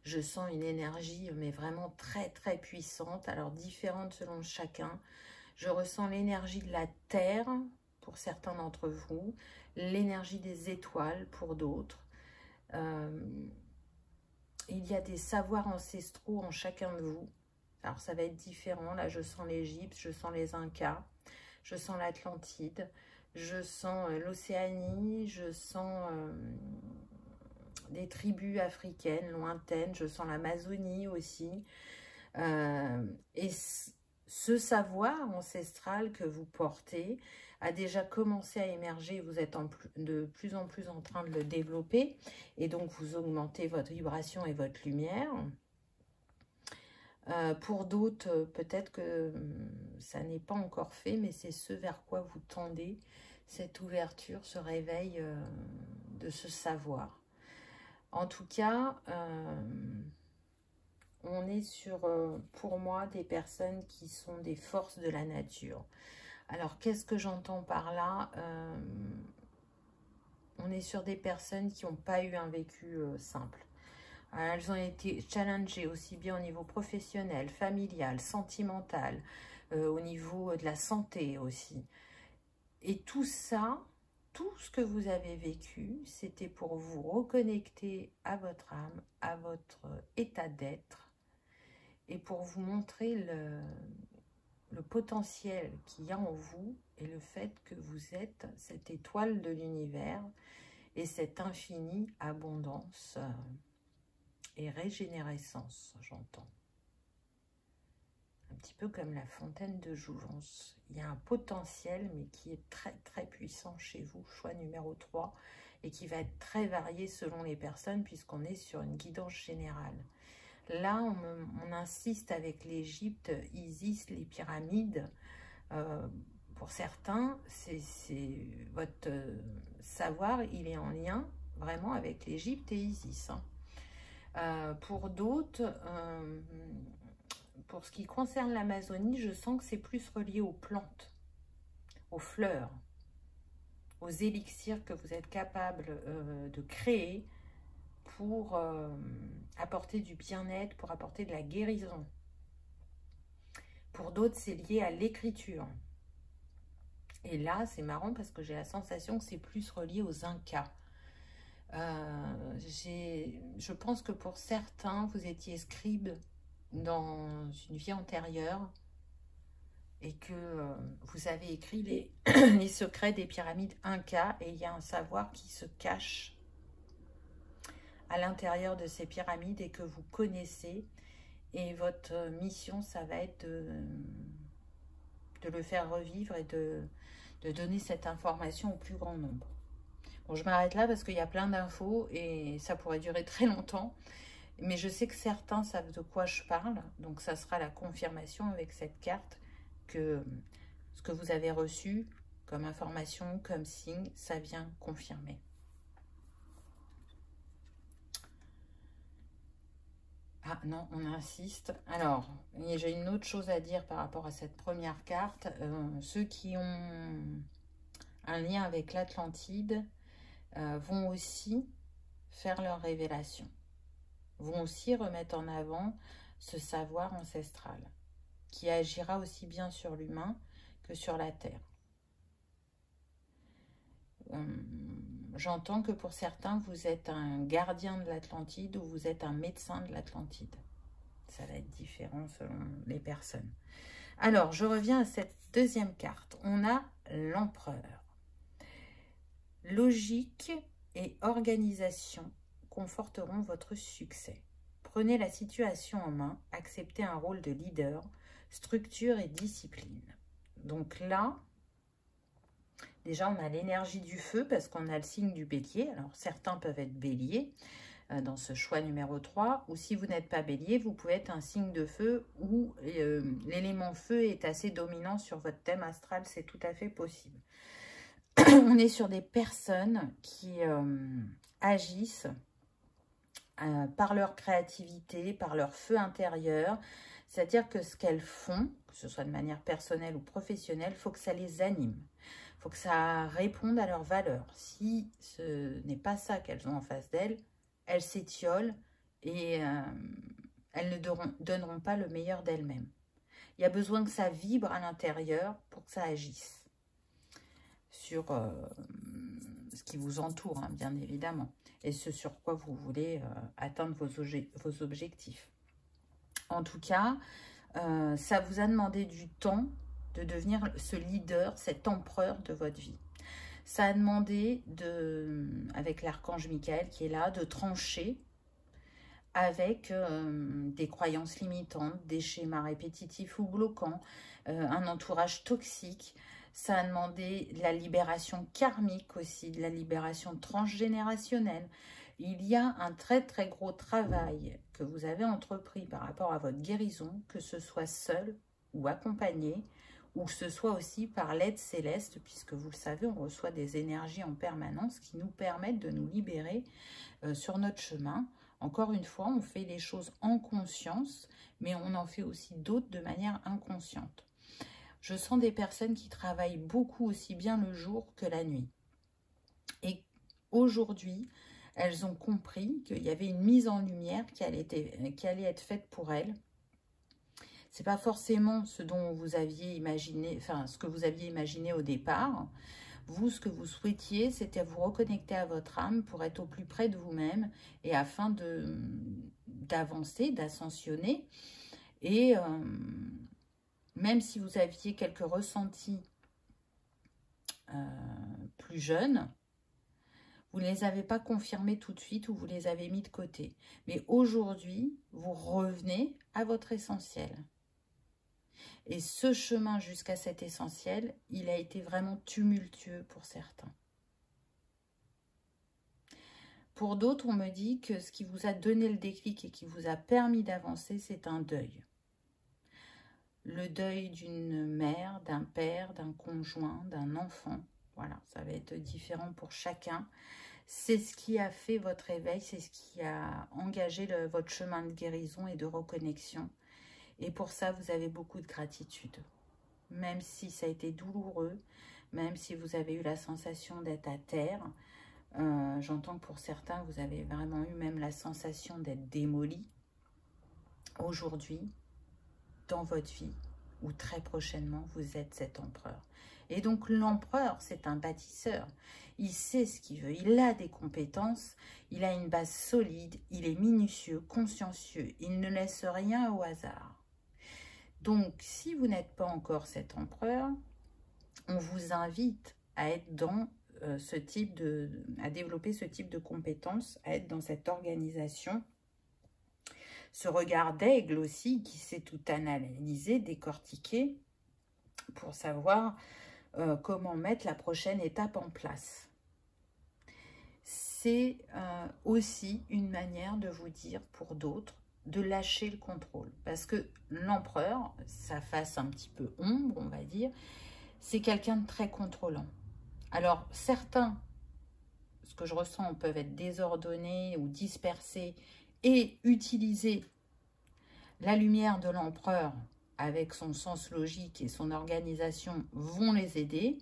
Je sens une énergie mais vraiment très très puissante, alors différente selon chacun. Je ressens l'énergie de la terre pour certains d'entre vous, l'énergie des étoiles pour d'autres. Il y a des savoirs ancestraux en chacun de vous. Alors ça va être différent. Là je sens l'Égypte, je sens les Incas, je sens l'Atlantide, je sens l'Océanie, je sens des tribus africaines lointaines, je sens l'Amazonie aussi. Et ce savoir ancestral que vous portez a déjà commencé à émerger, vous êtes de plus en plus en train de le développer, et donc vous augmentez votre vibration et votre lumière. Pour d'autres, peut-être que ça n'est pas encore fait, mais c'est ce vers quoi vous tendez, cette ouverture, ce réveil de ce savoir. En tout cas, on est sur, pour moi, des personnes qui sont des forces de la nature. Alors, qu'est-ce que j'entends par là? On est sur des personnes qui n'ont pas eu un vécu simple. Elles ont été challengées aussi bien au niveau professionnel, familial, sentimental, au niveau de la santé aussi. Et tout ça, tout ce que vous avez vécu, c'était pour vous reconnecter à votre âme, à votre état d'être, et pour vous montrer le potentiel qu'il y a en vous et le fait que vous êtes cette étoile de l'univers et cette infinie abondance et régénérescence, j'entends. Un petit peu comme la fontaine de Jouvence. Il y a un potentiel, mais qui est très très puissant chez vous, choix numéro 3, et qui va être très varié selon les personnes, puisqu'on est sur une guidance générale. Là, on insiste avec l'Égypte, Isis, les pyramides. Pour certains, c'est votre savoir, il est en lien vraiment avec l'Égypte et Isis. Pour d'autres, pour ce qui concerne l'Amazonie, je sens que c'est plus relié aux plantes, aux fleurs, aux élixirs que vous êtes capable de créer pour apporter du bien-être, pour apporter de la guérison. Pour d'autres, c'est lié à l'écriture. Et là, c'est marrant parce que j'ai la sensation que c'est plus relié aux Incas. Je pense que pour certains, vous étiez scribe dans une vie antérieure et que vous avez écrit les secrets des pyramides Incas, et il y a un savoir qui se cache à l'intérieur de ces pyramides et que vous connaissez, et votre mission, ça va être de le faire revivre et de donner cette information au plus grand nombre. Bon, je m'arrête là parce qu'il y a plein d'infos et ça pourrait durer très longtemps. Mais je sais que certains savent de quoi je parle. Donc, ça sera la confirmation avec cette carte que ce que vous avez reçu comme information, comme signe, ça vient confirmer. Ah non, on insiste. Alors, j'ai une autre chose à dire par rapport à cette première carte. Ceux qui ont un lien avec l'Atlantide vont aussi faire leur révélation. Vont aussi remettre en avant ce savoir ancestral qui agira aussi bien sur l'humain que sur la Terre. J'entends que pour certains, vous êtes un gardien de l'Atlantide ou vous êtes un médecin de l'Atlantide. Ça va être différent selon les personnes. Alors, je reviens à cette deuxième carte. On a l'empereur. Logique et organisation conforteront votre succès. Prenez la situation en main, acceptez un rôle de leader, structure et discipline. Donc là, déjà, on a l'énergie du feu parce qu'on a le signe du bélier. Alors, certains peuvent être béliers dans ce choix numéro 3. Ou si vous n'êtes pas bélier, vous pouvez être un signe de feu où l'élément feu est assez dominant sur votre thème astral. C'est tout à fait possible. On est sur des personnes qui agissent par leur créativité, par leur feu intérieur. C'est-à-dire que ce qu'elles font, que ce soit de manière personnelle ou professionnelle, il faut que ça les anime. Il faut que ça réponde à leurs valeurs. Si ce n'est pas ça qu'elles ont en face d'elles, elles s'étiolent et elles ne donneront pas le meilleur d'elles-mêmes. Il y a besoin que ça vibre à l'intérieur pour que ça agisse sur ce qui vous entoure, hein, bien évidemment, et ce sur quoi vous voulez atteindre vos objectifs. En tout cas, ça vous a demandé du temps de devenir ce leader, cet empereur de votre vie. Ça a demandé, avec l'archange Michael qui est là, de trancher avec des croyances limitantes, des schémas répétitifs ou bloquants, un entourage toxique. Ça a demandé de la libération karmique aussi, de la libération transgénérationnelle. Il y a un très très gros travail que vous avez entrepris par rapport à votre guérison, que ce soit seul ou accompagné, ou que ce soit aussi par l'aide céleste, puisque vous le savez, on reçoit des énergies en permanence qui nous permettent de nous libérer sur notre chemin. Encore une fois, on fait les choses en conscience, mais on en fait aussi d'autres de manière inconsciente. Je sens des personnes qui travaillent beaucoup aussi bien le jour que la nuit. Et aujourd'hui, elles ont compris qu'il y avait une mise en lumière qui allait être faite pour elles. C'est pas forcément ce dont vous aviez imaginé, enfin ce que vous aviez imaginé au départ. Vous, ce que vous souhaitiez, c'était vous reconnecter à votre âme pour être au plus près de vous-même et afin d'avancer, d'ascensionner. Et même si vous aviez quelques ressentis plus jeunes, vous ne les avez pas confirmés tout de suite ou vous les avez mis de côté. Mais aujourd'hui, vous revenez à votre essentiel. Et ce chemin jusqu'à cet essentiel, il a été vraiment tumultueux pour certains. Pour d'autres, on me dit que ce qui vous a donné le déclic et qui vous a permis d'avancer, c'est un deuil. Le deuil d'une mère, d'un père, d'un conjoint, d'un enfant. Voilà, ça va être différent pour chacun. C'est ce qui a fait votre éveil, c'est ce qui a engagé votre chemin de guérison et de reconnexion. Et pour ça, vous avez beaucoup de gratitude. Même si ça a été douloureux, même si vous avez eu la sensation d'être à terre, j'entends que pour certains, vous avez vraiment eu même la sensation d'être démoli. Aujourd'hui, dans votre vie, ou très prochainement, vous êtes cet empereur. Et donc l'empereur, c'est un bâtisseur. Il sait ce qu'il veut, il a des compétences, il a une base solide, il est minutieux, consciencieux, il ne laisse rien au hasard. Donc, si vous n'êtes pas encore cet empereur, on vous invite à être dans à développer ce type de compétences, à être dans cette organisation. Ce regard d'aigle aussi, qui sait tout analyser, décortiquer, pour savoir comment mettre la prochaine étape en place. C'est aussi une manière de vous dire pour d'autres de lâcher le contrôle. Parce que l'empereur, sa face un petit peu ombre, on va dire, c'est quelqu'un de très contrôlant. Alors certains, ce que je ressens, peuvent être désordonnés ou dispersés et utiliser la lumière de l'empereur avec son sens logique et son organisation vont les aider.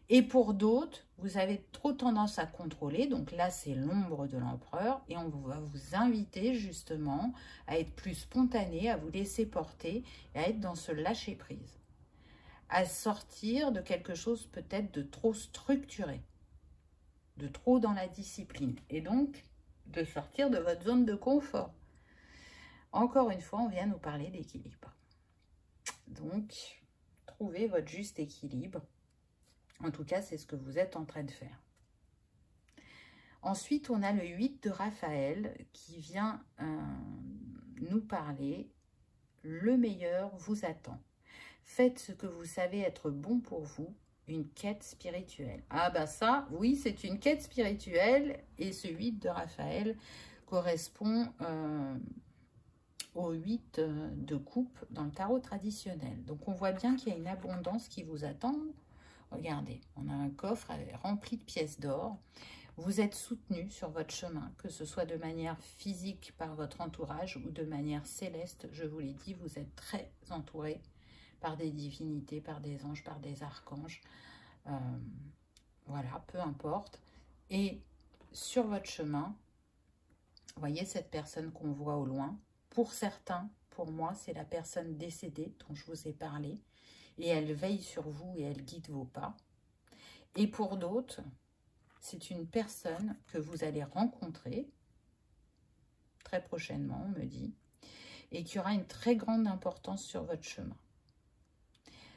Et pour d'autres, vous avez trop tendance à contrôler. Donc là, c'est l'ombre de l'empereur. Et on va vous inviter justement à être plus spontané, à vous laisser porter et à être dans ce lâcher-prise. À sortir de quelque chose peut-être de trop structuré, de trop dans la discipline. Et donc, de sortir de votre zone de confort. Encore une fois, on vient nous parler d'équilibre. Donc, trouvez votre juste équilibre. En tout cas, c'est ce que vous êtes en train de faire. Ensuite, on a le 8 de Raphaël qui vient nous parler. Le meilleur vous attend. Faites ce que vous savez être bon pour vous. Une quête spirituelle. Ah bah ça, oui, c'est une quête spirituelle. Et ce 8 de Raphaël correspond au 8 de coupe dans le tarot traditionnel. Donc, on voit bien qu'il y a une abondance qui vous attend. Regardez, on a un coffre rempli de pièces d'or. Vous êtes soutenu sur votre chemin, que ce soit de manière physique par votre entourage ou de manière céleste. Je vous l'ai dit, vous êtes très entouré par des divinités, par des anges, par des archanges. Voilà, peu importe. Et sur votre chemin, voyez cette personne qu'on voit au loin. Pour certains, pour moi, c'est la personne décédée dont je vous ai parlé. Et elle veille sur vous et elle guide vos pas. Et pour d'autres, c'est une personne que vous allez rencontrer très prochainement, on me dit, et qui aura une très grande importance sur votre chemin.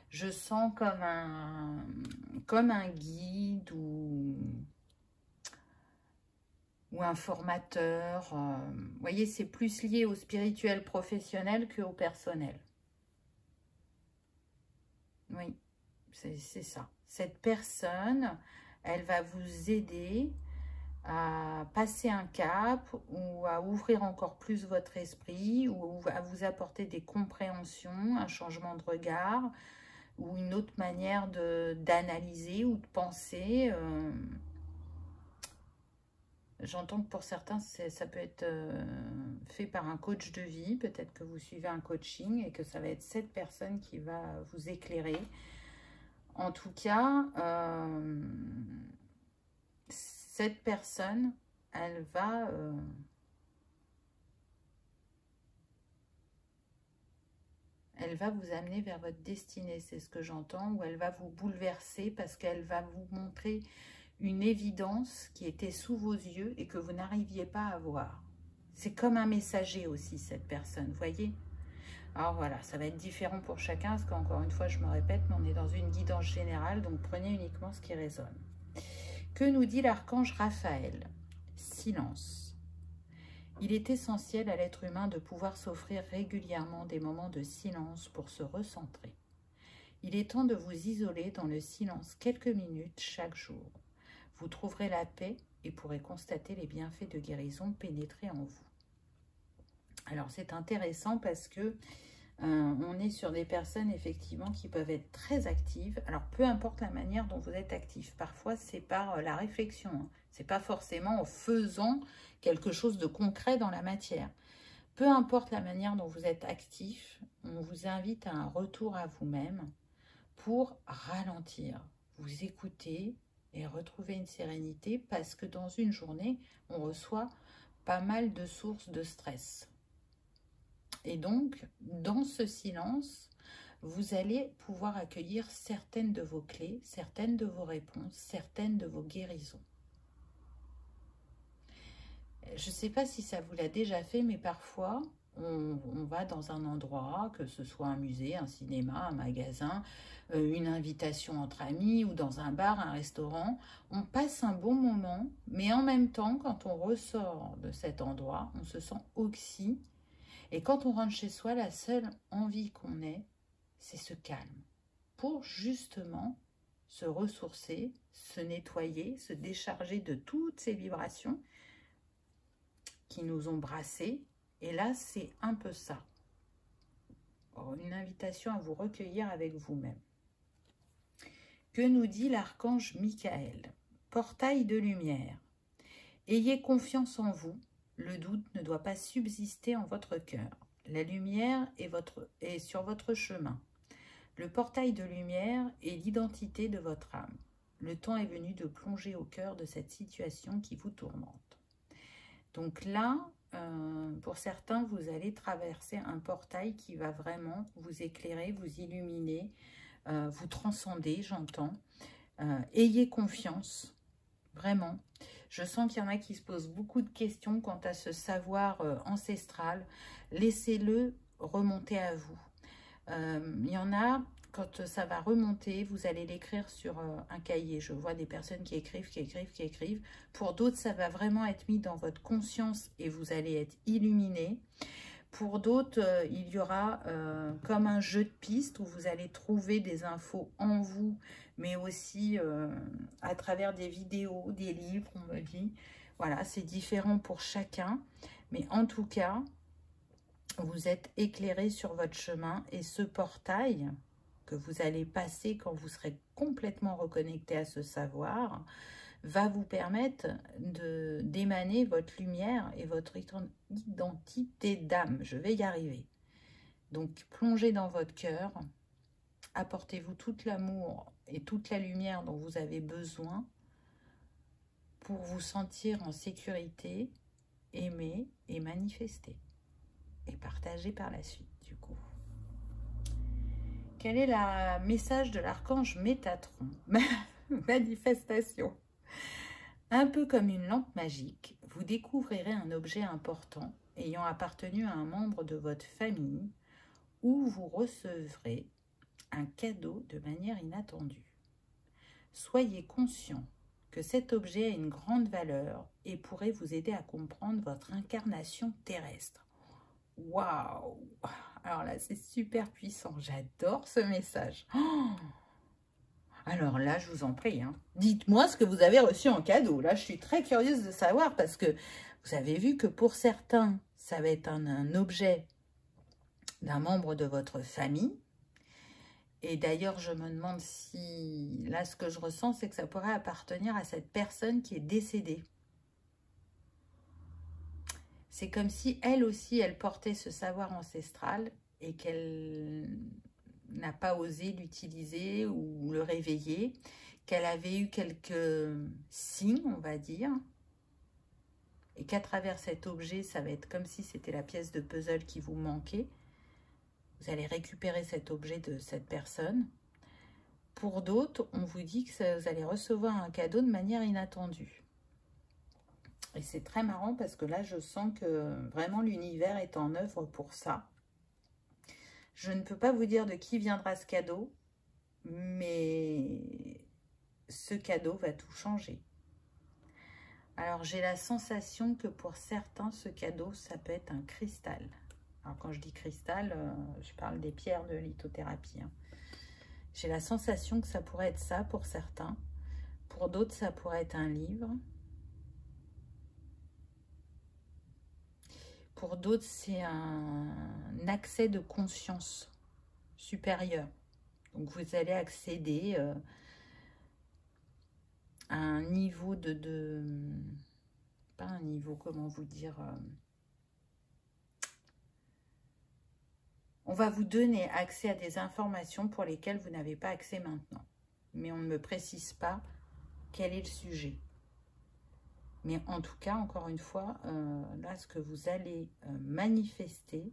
Je sens comme un guide ou un formateur. Vous voyez, c'est plus lié au spirituel professionnel qu'au personnel. Oui, c'est ça. Cette personne, elle va vous aider à passer un cap ou à ouvrir encore plus votre esprit ou à vous apporter des compréhensions, un changement de regard ou une autre manière d'analyser ou de penser. J'entends que pour certains, ça peut être fait par un coach de vie. Peut-être que vous suivez un coaching et que ça va être cette personne qui va vous éclairer. En tout cas, cette personne, elle va vous amener vers votre destinée. C'est ce que j'entends. Ou elle va vous bouleverser parce qu'elle va vous montrer une évidence qui était sous vos yeux et que vous n'arriviez pas à voir. C'est comme un messager aussi, cette personne, vous voyez? Alors voilà, ça va être différent pour chacun, parce qu'encore une fois, je me répète, mais on est dans une guidance générale, donc prenez uniquement ce qui résonne. Que nous dit l'archange Raphaël? Silence. Il est essentiel à l'être humain de pouvoir s'offrir régulièrement des moments de silence pour se recentrer. Il est temps de vous isoler dans le silence quelques minutes chaque jour. Vous trouverez la paix et pourrez constater les bienfaits de guérison pénétrer en vous. Alors, c'est intéressant parce que on est sur des personnes, effectivement, qui peuvent être très actives. Alors, peu importe la manière dont vous êtes actif. Parfois, c'est par la réflexion. Hein. Ce n'est pas forcément en faisant quelque chose de concret dans la matière. Peu importe la manière dont vous êtes actif, on vous invite à un retour à vous-même pour ralentir, vous écouter et retrouver une sérénité parce que dans une journée, on reçoit pas mal de sources de stress. Et donc, dans ce silence, vous allez pouvoir accueillir certaines de vos clés, certaines de vos réponses, certaines de vos guérisons. Je ne sais pas si ça vous l'a déjà fait, mais parfois, on va dans un endroit, que ce soit un musée, un cinéma, un magasin, une invitation entre amis ou dans un bar, un restaurant. On passe un bon moment, mais en même temps, quand on ressort de cet endroit, on se sent oxy. Et quand on rentre chez soi, la seule envie qu'on ait, c'est ce calme. pour justement se ressourcer, se nettoyer, se décharger de toutes ces vibrations qui nous ont brassés. Et là, c'est un peu ça. Une invitation à vous recueillir avec vous-même. Que nous dit l'archange Michael? Portail de lumière. Ayez confiance en vous. Le doute ne doit pas subsister en votre cœur. La lumière est sur votre chemin. Le portail de lumière est l'identité de votre âme. Le temps est venu de plonger au cœur de cette situation qui vous tourmente. Donc là, pour certains, vous allez traverser un portail qui va vraiment vous éclairer, vous illuminer, vous transcender, j'entends. Ayez confiance, vraiment. Je sens qu'il y en a qui se posent beaucoup de questions quant à ce savoir ancestral. Laissez-le remonter à vous. Il y en a, quand ça va remonter, vous allez l'écrire sur un cahier. Je vois des personnes qui écrivent, qui écrivent, qui écrivent. Pour d'autres, ça va vraiment être mis dans votre conscience et vous allez être illuminé. Pour d'autres, il y aura comme un jeu de pistes où vous allez trouver des infos en vous, mais aussi à travers des vidéos, des livres, on me dit. Voilà, c'est différent pour chacun. Mais en tout cas, vous êtes éclairé sur votre chemin et ce portail que vous allez passer quand vous serez complètement reconnecté à ce savoir va vous permettre d'émaner votre lumière et votre identité d'âme. Je vais y arriver. Donc, plongez dans votre cœur, apportez-vous tout l'amour et toute la lumière dont vous avez besoin pour vous sentir en sécurité, aimé et manifester. Et partager par la suite, du coup. Quel est le message de l'archange Métatron? Manifestation. Un peu comme une lampe magique, vous découvrirez un objet important ayant appartenu à un membre de votre famille ou vous recevrez un cadeau de manière inattendue. Soyez conscient que cet objet a une grande valeur et pourrait vous aider à comprendre votre incarnation terrestre. Waouh! Alors là, c'est super puissant. J'adore ce message. Oh, alors là, je vous en prie, hein. Dites-moi ce que vous avez reçu en cadeau. Là, je suis très curieuse de savoir parce que vous avez vu que pour certains, ça va être un objet d'un membre de votre famille. Et d'ailleurs, je me demande si, là, ce que je ressens, c'est que ça pourrait appartenir à cette personne qui est décédée. C'est comme si elle aussi, elle portait ce savoir ancestral et qu'elle n'a pas osé l'utiliser ou le réveiller, qu'elle avait eu quelques signes, on va dire, et qu'à travers cet objet, ça va être comme si c'était la pièce de puzzle qui vous manquait. Vous allez récupérer cet objet de cette personne. Pour d'autres, on vous dit que vous allez recevoir un cadeau de manière inattendue. Et c'est très marrant parce que là, je sens que vraiment l'univers est en œuvre pour ça. Je ne peux pas vous dire de qui viendra ce cadeau, mais ce cadeau va tout changer. Alors, j'ai la sensation que pour certains, ce cadeau, ça peut être un cristal. Alors, quand je dis cristal, je parle des pierres de lithothérapie, hein. J'ai la sensation que ça pourrait être ça pour certains. Pour d'autres, ça pourrait être un livre. Pour d'autres, c'est un accès de conscience supérieure. Donc, vous allez accéder à un niveau pas un niveau, comment vous dire... on va vous donner accès à des informations pour lesquelles vous n'avez pas accès maintenant. Mais on ne me précise pas quel est le sujet. Mais en tout cas, encore une fois, là, ce que vous allez manifester,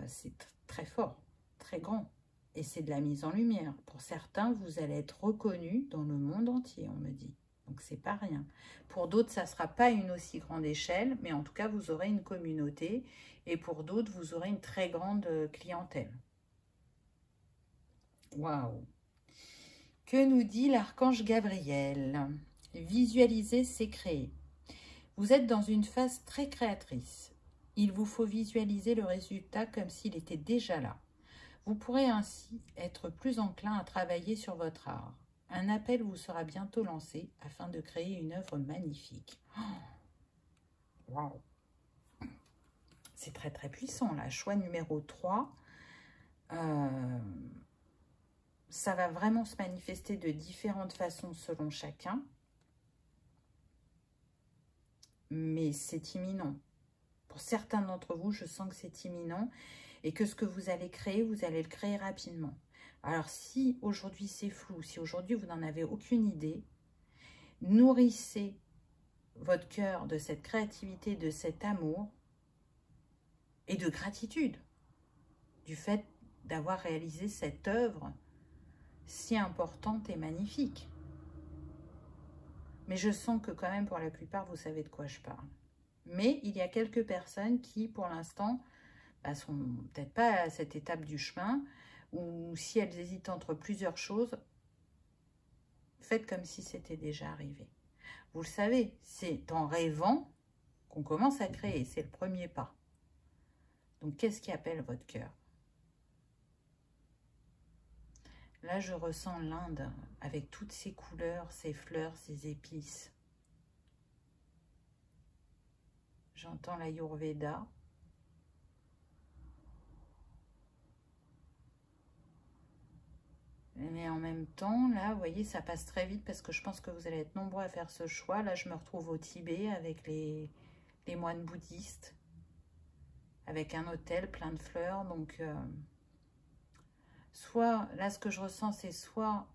c'est très fort, très grand. Et c'est de la mise en lumière. Pour certains, vous allez être reconnus dans le monde entier, on me dit. Donc, c'est pas rien. Pour d'autres, ça ne sera pas une aussi grande échelle, mais en tout cas, vous aurez une communauté. Et pour d'autres, vous aurez une très grande clientèle. Waouh! Que nous dit l'archange Gabriel? Visualiser, c'est créer. Vous êtes dans une phase très créatrice. Il vous faut visualiser le résultat comme s'il était déjà là. Vous pourrez ainsi être plus enclin à travailler sur votre art. Un appel vous sera bientôt lancé afin de créer une œuvre magnifique. Waouh! C'est très très puissant là. Choix numéro 3. Ça va vraiment se manifester de différentes façons selon chacun. Mais c'est imminent. Pour certains d'entre vous, je sens que c'est imminent et que ce que vous allez le créer rapidement. Alors si aujourd'hui c'est flou, si aujourd'hui vous n'en avez aucune idée, nourrissez votre cœur de cette créativité, de cet amour et de gratitude du fait d'avoir réalisé cette œuvre si importante et magnifique. Mais je sens que quand même pour la plupart vous savez de quoi je parle. Mais il y a quelques personnes qui pour l'instant sont peut-être pas à cette étape du chemin, ou si elles hésitent entre plusieurs choses, faites comme si c'était déjà arrivé. Vous le savez, c'est en rêvant qu'on commence à créer, c'est le premier pas. Donc, qu'est-ce qui appelle votre cœur? Là, je ressens l'Inde avec toutes ses couleurs, ses fleurs, ses épices. J'entends l'Ayurveda. Mais en même temps, là, vous voyez, ça passe très vite parce que je pense que vous allez être nombreux à faire ce choix. Là, je me retrouve au Tibet avec les moines bouddhistes, avec un hôtel plein de fleurs. Donc, soit, là, ce que je ressens, c'est soit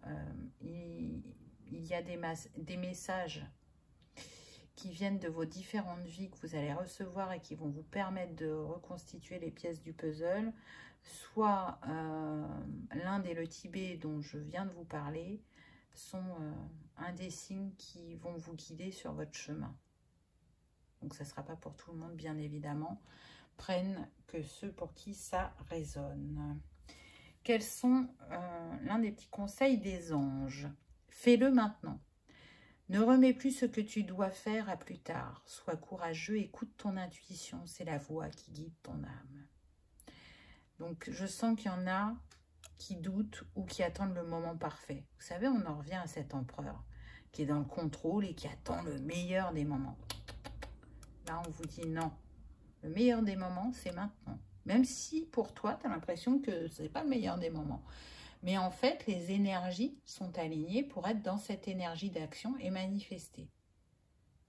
il y a des messages qui viennent de vos différentes vies que vous allez recevoir et qui vont vous permettre de reconstituer les pièces du puzzle, soit l'Inde et le Tibet dont je viens de vous parler sont un des signes qui vont vous guider sur votre chemin. Donc ça ne sera pas pour tout le monde, bien évidemment. Prennent que ceux pour qui ça résonne. Quels sont l'un des petits conseils des anges? Fais-le maintenant. Ne remets plus ce que tu dois faire à plus tard. Sois courageux, écoute ton intuition, c'est la voix qui guide ton âme. Donc, je sens qu'il y en a qui doutent ou qui attendent le moment parfait. Vous savez, on en revient à cet empereur qui est dans le contrôle et qui attend le meilleur des moments. Là, on vous dit non. Le meilleur des moments, c'est maintenant. Même si, pour toi, tu as l'impression que ce n'est pas le meilleur des moments. Mais en fait, les énergies sont alignées pour être dans cette énergie d'action et manifester.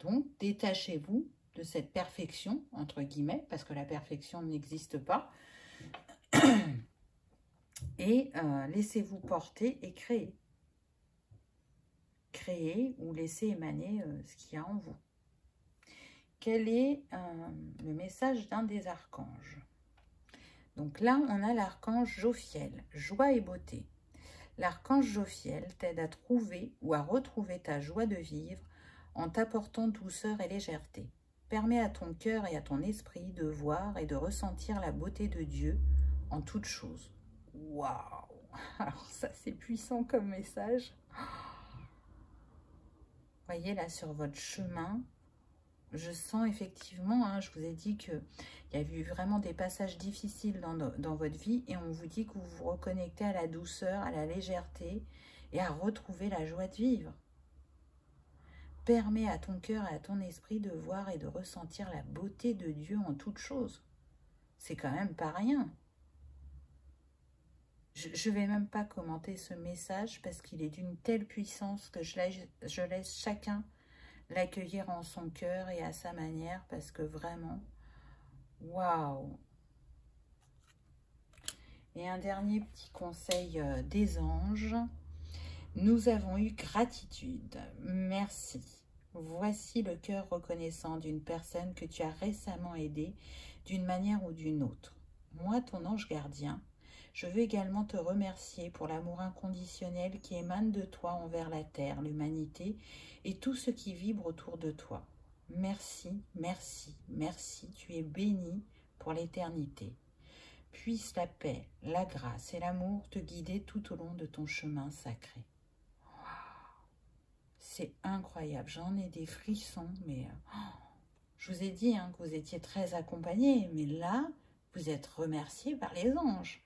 Donc, détachez-vous de cette perfection, entre guillemets, parce que la perfection n'existe pas. Et laissez-vous porter et créer. Créer ou laisser émaner ce qu'il y a en vous. Quel est le message d'un des archanges? Donc là, on a l'archange Jophiel, joie et beauté. L'archange Jophiel t'aide à trouver ou à retrouver ta joie de vivre en t'apportant douceur et légèreté. Permets à ton cœur et à ton esprit de voir et de ressentir la beauté de Dieu en toutes choses. Waouh! Alors ça, c'est puissant comme message. Voyez là sur votre chemin, je sens effectivement, je vous ai dit qu'il y a eu vraiment des passages difficiles dans votre vie et on vous dit que vous vous reconnectez à la douceur, à la légèreté et à retrouver la joie de vivre. Permets à ton cœur et à ton esprit de voir et de ressentir la beauté de Dieu en toutes choses. C'est quand même pas rien. Je ne vais même pas commenter ce message parce qu'il est d'une telle puissance que je laisse chacun l'accueillir en son cœur et à sa manière parce que vraiment, waouh! Et un dernier petit conseil des anges. Nous avons eu gratitude. Merci. Voici le cœur reconnaissant d'une personne que tu as récemment aidée d'une manière ou d'une autre. Moi, ton ange gardien, je veux également te remercier pour l'amour inconditionnel qui émane de toi envers la terre, l'humanité et tout ce qui vibre autour de toi. Merci, merci, merci. Tu es béni pour l'éternité. Puisse la paix, la grâce et l'amour te guider tout au long de ton chemin sacré. C'est incroyable, j'en ai des frissons, mais je vous ai dit que vous étiez très accompagnés, mais là, vous êtes remerciés par les anges.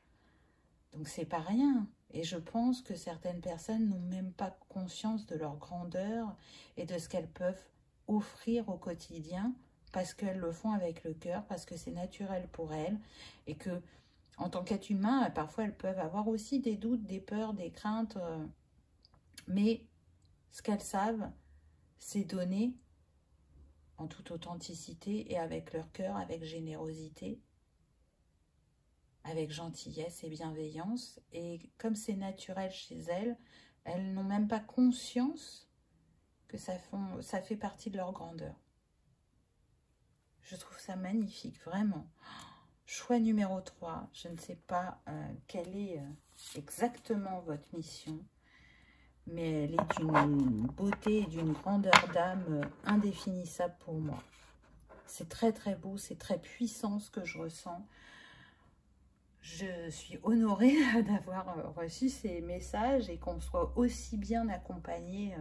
Donc c'est pas rien. Et je pense que certaines personnes n'ont même pas conscience de leur grandeur et de ce qu'elles peuvent offrir au quotidien parce qu'elles le font avec le cœur, parce que c'est naturel pour elles et que en tant qu'être humain, parfois elles peuvent avoir aussi des doutes, des peurs, des craintes, mais ce qu'elles savent, c'est donner en toute authenticité et avec leur cœur, avec générosité, avec gentillesse et bienveillance. Et comme c'est naturel chez elles, elles n'ont même pas conscience que ça fait partie de leur grandeur. Je trouve ça magnifique, vraiment. Choix numéro 3, je ne sais pas quelle est exactement votre mission, mais elle est d'une beauté et d'une grandeur d'âme indéfinissable pour moi. C'est très très beau, c'est très puissant ce que je ressens. Je suis honorée d'avoir reçu ces messages et qu'on soit aussi bien accompagné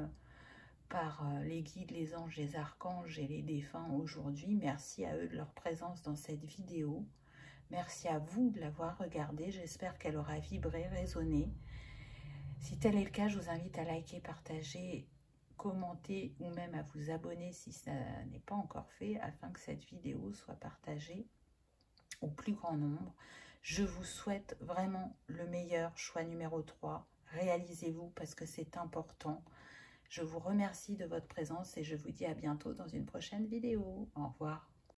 par les guides, les anges, les archanges et les défunts aujourd'hui. Merci à eux de leur présence dans cette vidéo. Merci à vous de l'avoir regardée. J'espère qu'elle aura vibré, résonné. Si tel est le cas, je vous invite à liker, partager, commenter ou même à vous abonner si ça n'est pas encore fait afin que cette vidéo soit partagée au plus grand nombre. Je vous souhaite vraiment le meilleur. Choix numéro 3. Réalisez-vous parce que c'est important. Je vous remercie de votre présence et je vous dis à bientôt dans une prochaine vidéo. Au revoir.